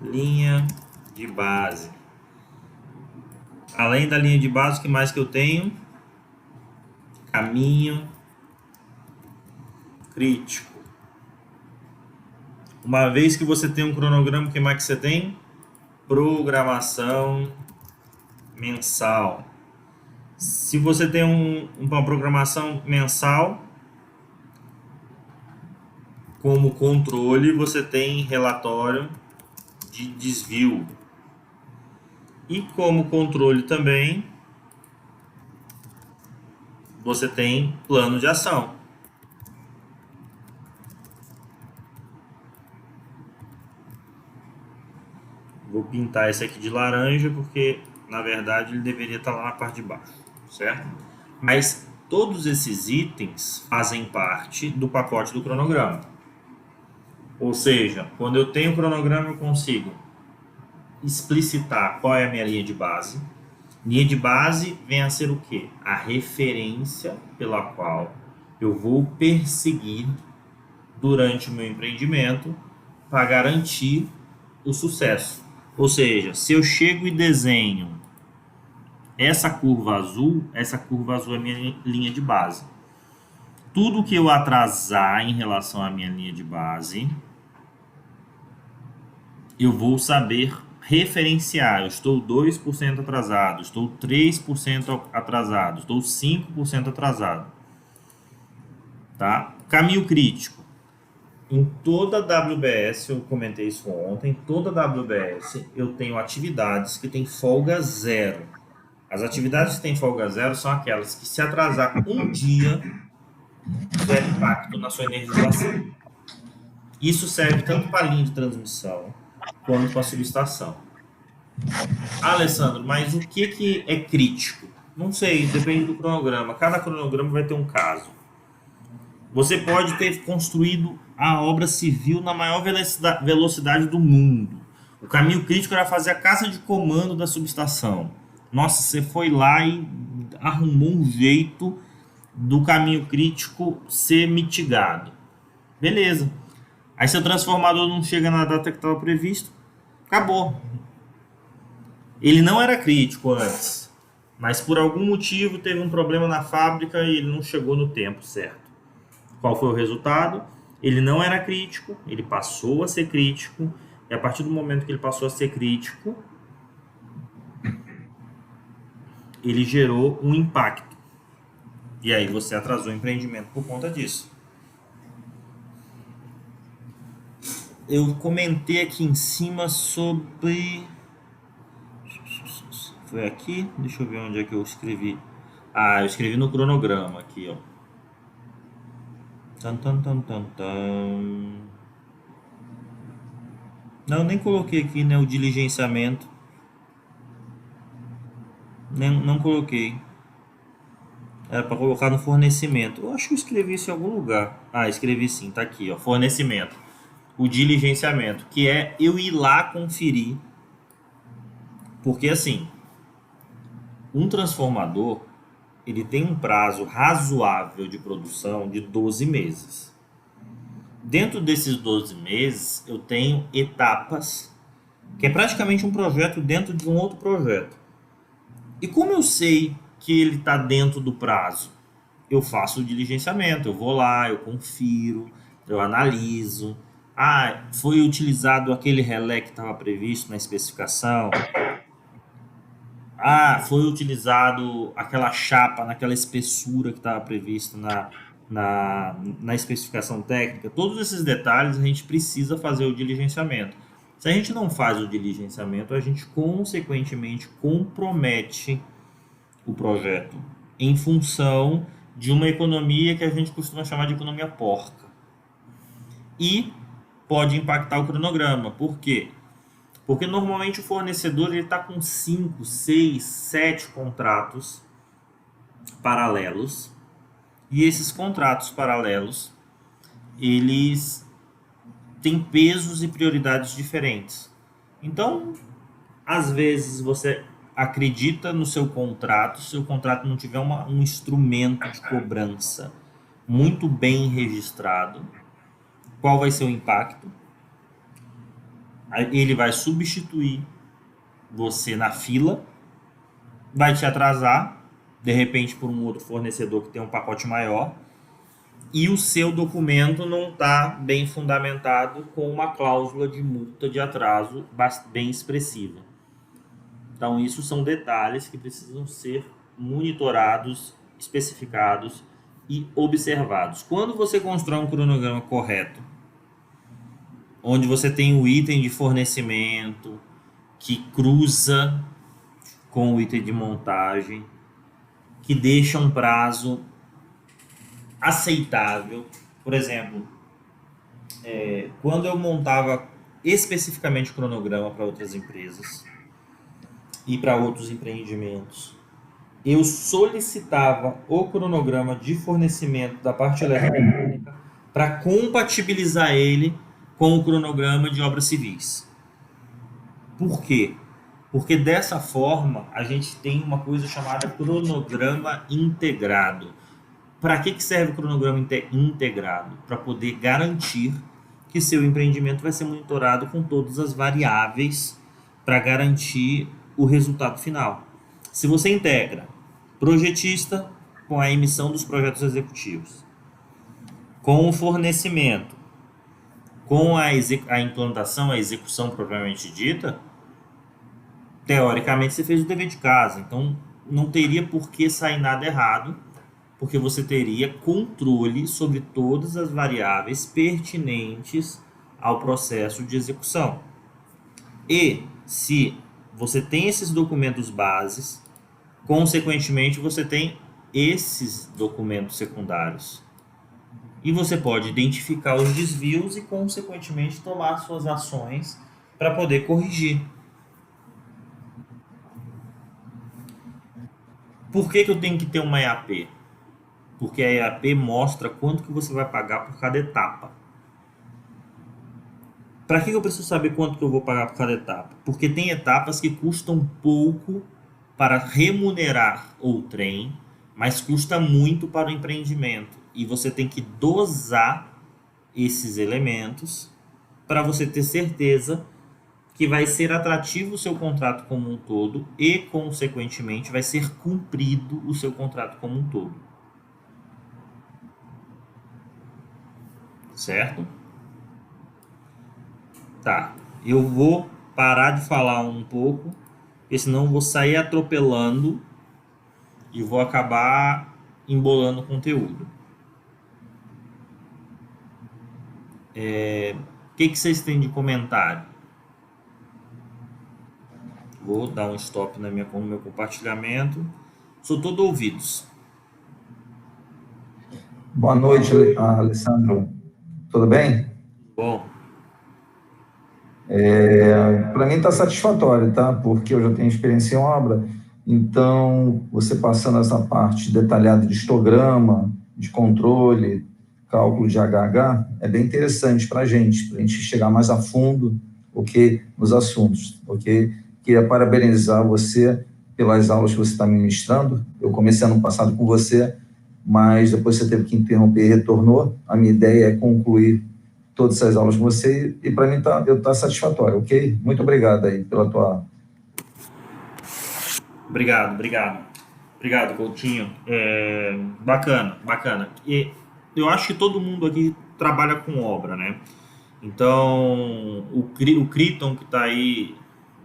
Linha de base. Além da linha de base, o que mais que eu tenho? Caminho crítico. Uma vez que você tem um cronograma, o que mais que você tem? Programação mensal. Se você tem uma programação mensal, como controle, você tem relatório de desvio. E como controle também, você tem plano de ação. Vou pintar esse aqui de laranja porque, na verdade, ele deveria estar lá na parte de baixo, certo? Mas todos esses itens fazem parte do pacote do cronograma. Ou seja, quando eu tenho o cronograma, eu consigo explicitar qual é a minha linha de base. Linha de base vem a ser o quê? A referência pela qual eu vou perseguir durante o meu empreendimento para garantir o sucesso. Ou seja, se eu chego e desenho essa curva azul é minha linha de base. Tudo que eu atrasar em relação à minha linha de base, eu vou saber referenciar. Eu estou 2% atrasado, estou 3% atrasado, estou 5% atrasado. Tá? Caminho crítico. Em toda a WBS, eu comentei isso ontem, em toda a WBS eu tenho atividades que têm folga zero. As atividades que têm folga zero são aquelas que, se atrasar um dia, gera impacto na sua energização. Isso serve tanto para a linha de transmissão quanto para a subestação. Alessandro, mas o que é crítico? Não sei, depende do cronograma. Cada cronograma vai ter um caso. Você pode ter construído a obra civil na maior velocidade do mundo. O caminho crítico era fazer a casa de comando da subestação. Nossa, você foi lá e arrumou um jeito do caminho crítico ser mitigado. Beleza. Aí seu transformador não chega na data que estava previsto. Acabou. Ele não era crítico antes, mas por algum motivo teve um problema na fábrica e ele não chegou no tempo certo. Qual foi o resultado? Ele não era crítico, ele passou a ser crítico, e a partir do momento que ele passou a ser crítico, ele gerou um impacto. E aí você atrasou o empreendimento por conta disso. Eu comentei aqui em cima sobre... Foi aqui? Deixa eu ver onde é que eu escrevi. Ah, eu escrevi no cronograma aqui, ó. Não, nem coloquei aqui, né, o diligenciamento. Não coloquei. Era para colocar no fornecimento. Eu acho que eu escrevi isso em algum lugar. Ah, escrevi sim, tá aqui, ó. Fornecimento. O diligenciamento, que é eu ir lá conferir. Porque assim, um transformador, ele tem um prazo razoável de produção de 12 meses. Dentro desses 12 meses, eu tenho etapas, que é praticamente um projeto dentro de um outro projeto. E como eu sei que ele está dentro do prazo? Eu faço o diligenciamento, eu vou lá, eu confiro, eu analiso. Ah, foi utilizado aquele relé que estava previsto na especificação? Ah, foi utilizado aquela chapa naquela espessura que estava prevista na especificação técnica. Todos esses detalhes a gente precisa fazer o diligenciamento. Se a gente não faz o diligenciamento, a gente consequentemente compromete o projeto em função de uma economia que a gente costuma chamar de economia porca. E pode impactar o cronograma. Por quê? Porque normalmente o fornecedor está com 5, 6, 7 contratos paralelos. E esses contratos paralelos, eles têm pesos e prioridades diferentes. Então, às vezes você acredita no seu contrato, se o contrato não tiver um instrumento de cobrança muito bem registrado, qual vai ser o impacto? Ele vai substituir você na fila, vai te atrasar, de repente por um outro fornecedor que tem um pacote maior, e o seu documento não está bem fundamentado com uma cláusula de multa de atraso bem expressiva. Então, isso são detalhes que precisam ser monitorados, especificados e observados. Quando você constrói um cronograma correto, onde você tem o item de fornecimento que cruza com o item de montagem, que deixa um prazo aceitável. Por exemplo, quando eu montava especificamente o cronograma para outras empresas e para outros empreendimentos, eu solicitava o cronograma de fornecimento da parte eletromecânica para compatibilizar ele com o cronograma de obras civis. Por quê? Porque dessa forma a gente tem uma coisa chamada cronograma integrado. Para que serve o cronograma integrado? Para poder garantir que seu empreendimento vai ser monitorado com todas as variáveis para garantir o resultado final. Se você integra projetista com a emissão dos projetos executivos, com o fornecimento, com a implantação, a execução propriamente dita, teoricamente você fez o dever de casa. Então não teria por que sair nada errado, porque você teria controle sobre todas as variáveis pertinentes ao processo de execução. E se você tem esses documentos bases, consequentemente você tem esses documentos secundários. E você pode identificar os desvios e, consequentemente, tomar suas ações para poder corrigir. Por que eu tenho que ter uma EAP? Porque a EAP mostra quanto que você vai pagar por cada etapa. Para que eu preciso saber quanto que eu vou pagar por cada etapa? Porque tem etapas que custam pouco para remunerar o trem, mas custa muito para o empreendimento. E você tem que dosar esses elementos para você ter certeza que vai ser atrativo o seu contrato como um todo e, consequentemente, vai ser cumprido o seu contrato como um todo. Certo? Tá. Eu vou parar de falar um pouco, porque senão eu vou sair atropelando e vou acabar embolando o conteúdo. O que vocês têm de comentário? Vou dar um stop no meu compartilhamento. Sou todo ouvidos. Boa noite, Alessandro. Tudo bem? Bom. Para mim está satisfatório, tá? Porque eu já tenho experiência em obra, então você passando essa parte detalhada de histograma, de controle, cálculo de HH, é bem interessante para a gente chegar mais a fundo, ok, nos assuntos, ok? Queria parabenizar você pelas aulas que você está ministrando. Eu comecei ano passado com você, mas depois você teve que interromper e retornou. A minha ideia é concluir todas essas aulas com você e para mim tá satisfatório, ok? Muito obrigado aí pela tua... Obrigado, Coutinho. Bacana. E eu acho que todo mundo aqui trabalha com obra, né? Então, o Criton, que está aí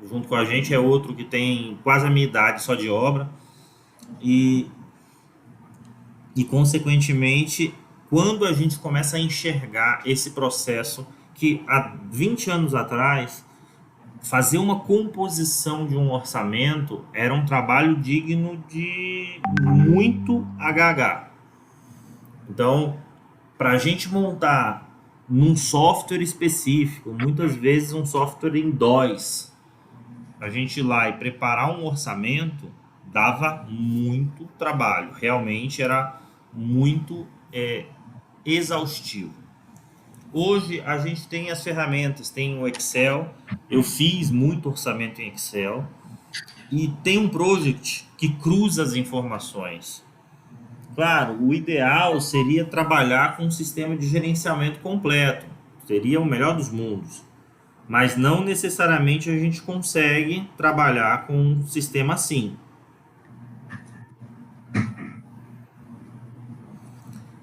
junto com a gente, é outro que tem quase a minha idade só de obra. E consequentemente, quando a gente começa a enxergar esse processo que há 20 anos atrás, fazer uma composição de um orçamento era um trabalho digno de muito HH. Então, para a gente montar num software específico, muitas vezes um software em DOS, a gente ir lá e preparar um orçamento dava muito trabalho, realmente era muito exaustivo. Hoje a gente tem as ferramentas, tem o Excel, eu fiz muito orçamento em Excel, e tem um project que cruza as informações. Claro, o ideal seria trabalhar com um sistema de gerenciamento completo, seria o melhor dos mundos, mas não necessariamente a gente consegue trabalhar com um sistema assim.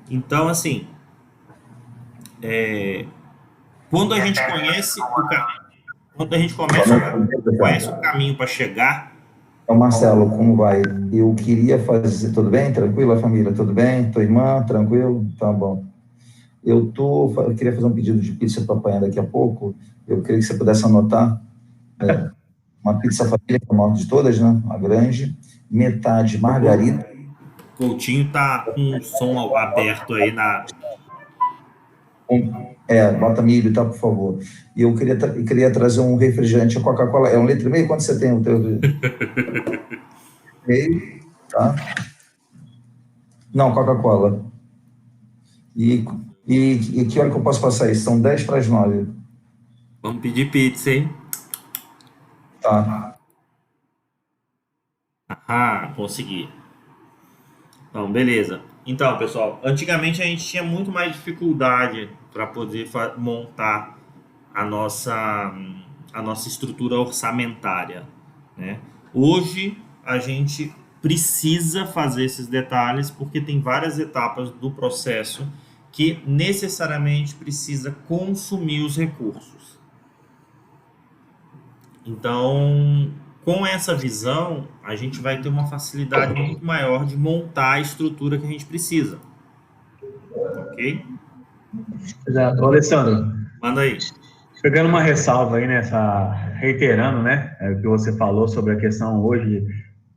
Então, assim, quando a gente conhece o caminho para chegar. Então, Marcelo, como vai? Eu queria fazer... Tudo bem? Tranquilo, a família? Tudo bem? Tua irmã? Tranquilo? Tá bom. Eu queria fazer um pedido de pizza para apanhar daqui a pouco. Eu queria que você pudesse anotar. Uma pizza família, que é a maior de todas, né? A grande. Metade margarita. Coutinho tá com o som aberto aí na... Bota milho, tá, por favor. E eu queria trazer um refrigerante, a Coca-Cola. É 1,5 litro? Quanto você tem o teu? Meio, tá? Não, Coca-Cola. E que hora que eu posso passar isso? São 10 para as 9. Vamos pedir pizza, hein? Tá. Consegui. Então, beleza. Então, pessoal, antigamente a gente tinha muito mais dificuldade para poder montar a nossa estrutura orçamentária, né? Hoje a gente precisa fazer esses detalhes porque tem várias etapas do processo que necessariamente precisa consumir os recursos. Então, com essa visão, a gente vai ter uma facilidade muito maior de montar a estrutura que a gente precisa. Ok? Exato. Ô, Alessandro, Manda aí. pegando uma ressalva aí reiterando, né, o que você falou sobre a questão hoje,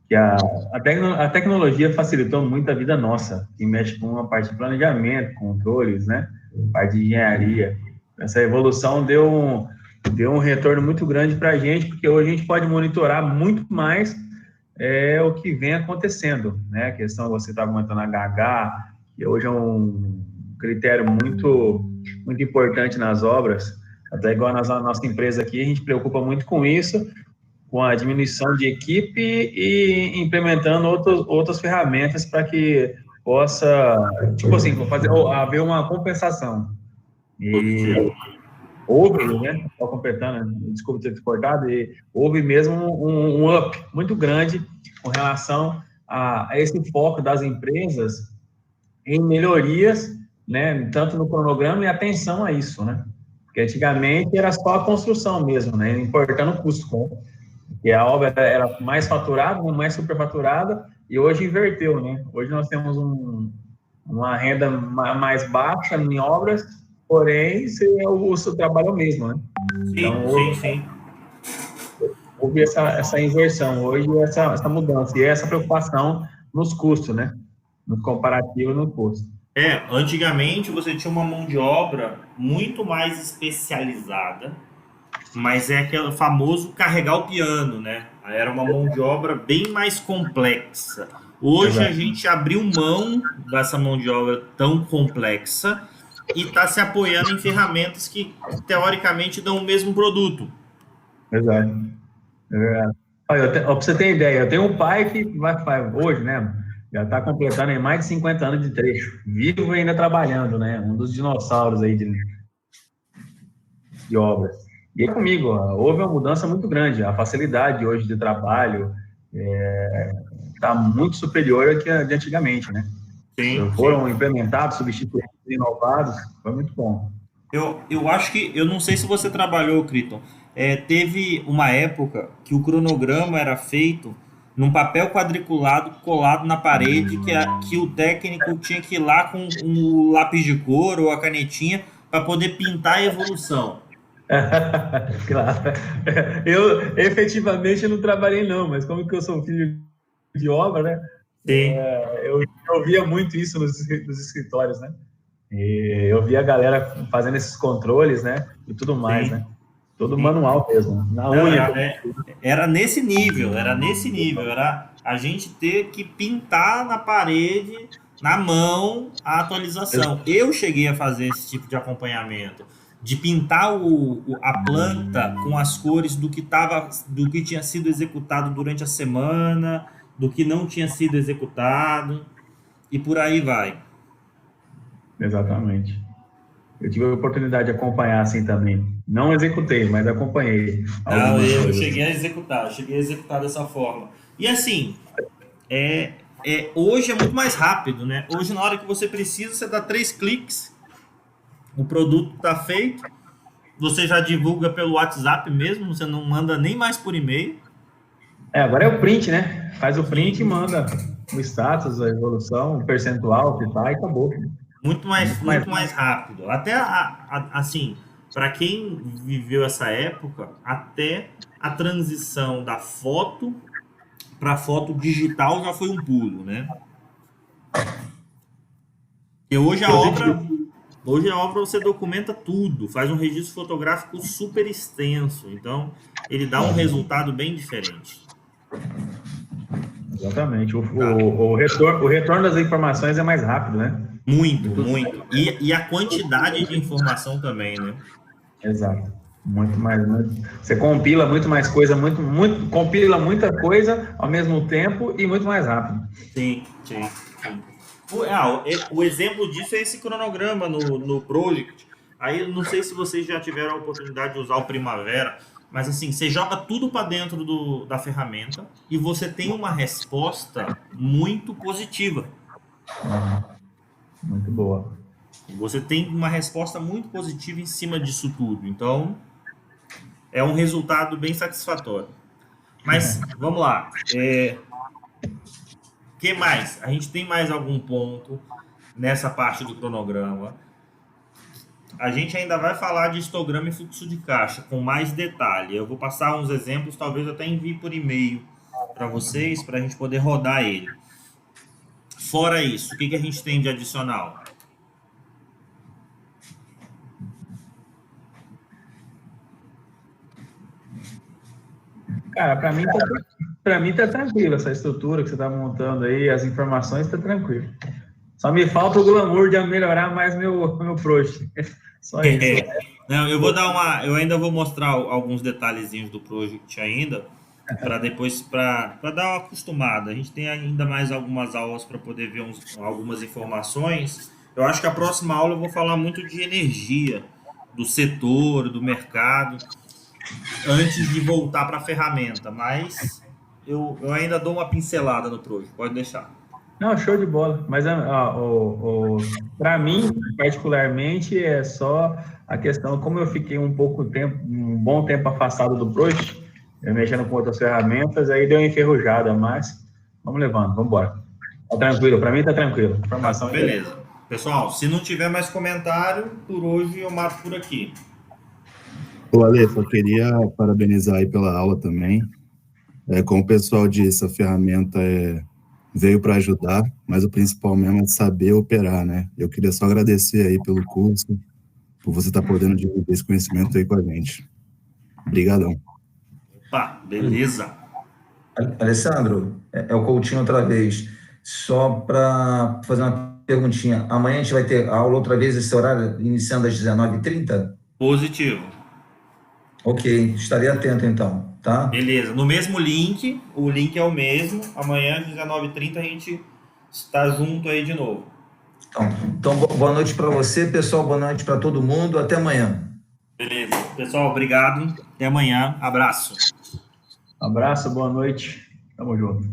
que a tecnologia facilitou muito a vida nossa, que mexe com a parte de planejamento, controles, né, parte de engenharia. Essa evolução deu um retorno muito grande para a gente, porque hoje a gente pode monitorar muito mais o que vem acontecendo, né, a questão, você está comentando HH, que hoje é um critério muito importante nas obras, até igual na nossa empresa aqui, a gente preocupa muito com isso, com a diminuição de equipe e implementando outras ferramentas para que possa, tipo assim, haver uma compensação. E houve, né, só completando, desculpa ter te cortado, e houve mesmo um up muito grande com relação a esse foco das empresas em melhorias, né, tanto no cronograma e atenção a isso, né? Porque antigamente era só a construção mesmo, né, importando o custo, né? E a obra era mais faturada, mais superfaturada, e hoje inverteu, né? Hoje nós temos uma renda mais baixa em obras, porém o seu trabalho é o mesmo, né? Então, Sim. houve essa inversão, hoje essa mudança, e essa preocupação nos custos, né? No comparativo no custo. Antigamente você tinha uma mão de obra muito mais especializada, mas é aquele famoso carregar o piano, né? Era uma mão de obra bem mais complexa. Hoje a gente abriu mão dessa mão de obra tão complexa e está se apoiando em ferramentas que, teoricamente, dão o mesmo produto. Exato. Olha, para você ter ideia, eu tenho um pai que vai hoje, né? Já está completando aí mais de 50 anos de trecho. Vivo e ainda trabalhando, né? Um dos dinossauros aí de obras. E aí comigo, houve uma mudança muito grande. A facilidade hoje de trabalho está muito superior ao que de antigamente, né? Foram implementados, substituídos, inovados, foi muito bom. Eu acho que, eu não sei se você trabalhou, Criton, teve uma época que o cronograma era feito num papel quadriculado colado na parede, que o técnico tinha que ir lá com um lápis de cor ou a canetinha para poder pintar a evolução. Claro. Eu efetivamente não trabalhei não, mas como que eu sou filho de obra, né? Eu via muito isso nos escritórios, né? E eu via a galera fazendo esses controles, né? E tudo mais, né? Todo manual mesmo, na unha. Era nesse nível, era a gente ter que pintar na parede, na mão, a atualização. Eu cheguei a fazer esse tipo de acompanhamento, de pintar a planta com as cores do que tinha sido executado durante a semana, do que não tinha sido executado, e por aí vai. Exatamente. Eu tive a oportunidade de acompanhar assim também. Não executei, mas acompanhei. Eu cheguei a executar dessa forma. E assim, hoje é muito mais rápido, né? Hoje, na hora que você precisa, você dá 3 cliques, o produto está feito, você já divulga pelo WhatsApp mesmo, você não manda nem mais por e-mail. Agora é o print, né? Faz o print e manda o status, a evolução, o percentual que tá e acabou. Muito mais rápido. Até, assim, para quem viveu essa época, até a transição da foto para foto digital já foi um pulo, né? E hoje a obra você documenta tudo, faz um registro fotográfico super extenso, então ele dá um resultado bem diferente. Exatamente. O retorno das informações é mais rápido, né? Muito. E a quantidade de informação também, né? Exato. Muito mais. Você compila muito mais coisa, compila muita coisa ao mesmo tempo e muito mais rápido. Sim. O exemplo disso é esse cronograma no Project. Aí não sei se vocês já tiveram a oportunidade de usar o Primavera, mas assim, você joga tudo para dentro da ferramenta e você tem uma resposta muito positiva. Muito boa. Você tem uma resposta muito positiva em cima disso tudo. Então, é um resultado bem satisfatório. Mas, vamos lá. Que mais? A gente tem mais algum ponto nessa parte do cronograma? A gente ainda vai falar de histograma e fluxo de caixa com mais detalhe. Eu vou passar uns exemplos, talvez eu até envie por e-mail para vocês, para a gente poder rodar ele. Fora isso, o que a gente tem de adicional? Cara, para mim tá tranquilo essa estrutura que você tá montando aí, as informações tá tranquilo. Só me falta o glamour de melhorar mais meu project. Só isso. Não, eu ainda vou mostrar alguns detalhezinhos do project ainda, para depois, para dar uma acostumada. A gente tem ainda mais algumas aulas para poder ver algumas informações. Eu acho que a próxima aula eu vou falar muito de energia, do setor, do mercado, antes de voltar para a ferramenta, mas eu ainda dou uma pincelada no project, pode deixar. Não, show de bola. Mas para mim, particularmente, é só a questão, como eu fiquei um bom tempo afastado do project, mexendo com outras ferramentas, aí deu uma enferrujada, mas vamos levando, vamos embora. Tá tranquilo, para mim tá tranquilo. Informação beleza. Pessoal, se não tiver mais comentário, por hoje eu mato por aqui. Ô, Ale, só queria parabenizar aí pela aula também. Como o pessoal disse, a ferramenta veio para ajudar, mas o principal mesmo é saber operar, né? Eu queria só agradecer aí pelo curso, por você estar podendo dividir esse conhecimento aí com a gente. Obrigadão. Opa, beleza. Alessandro, é o Coutinho outra vez. Só para fazer uma perguntinha. Amanhã a gente vai ter aula outra vez, esse horário, iniciando às 19h30? Positivo. Ok, estarei atento então, tá? Beleza, no mesmo link, o link é o mesmo. Amanhã às 19h30 a gente está junto aí de novo. Então boa noite para você, pessoal, boa noite para todo mundo, até amanhã. Beleza, pessoal, obrigado, até amanhã, abraço. Abraço, boa noite, tamo junto.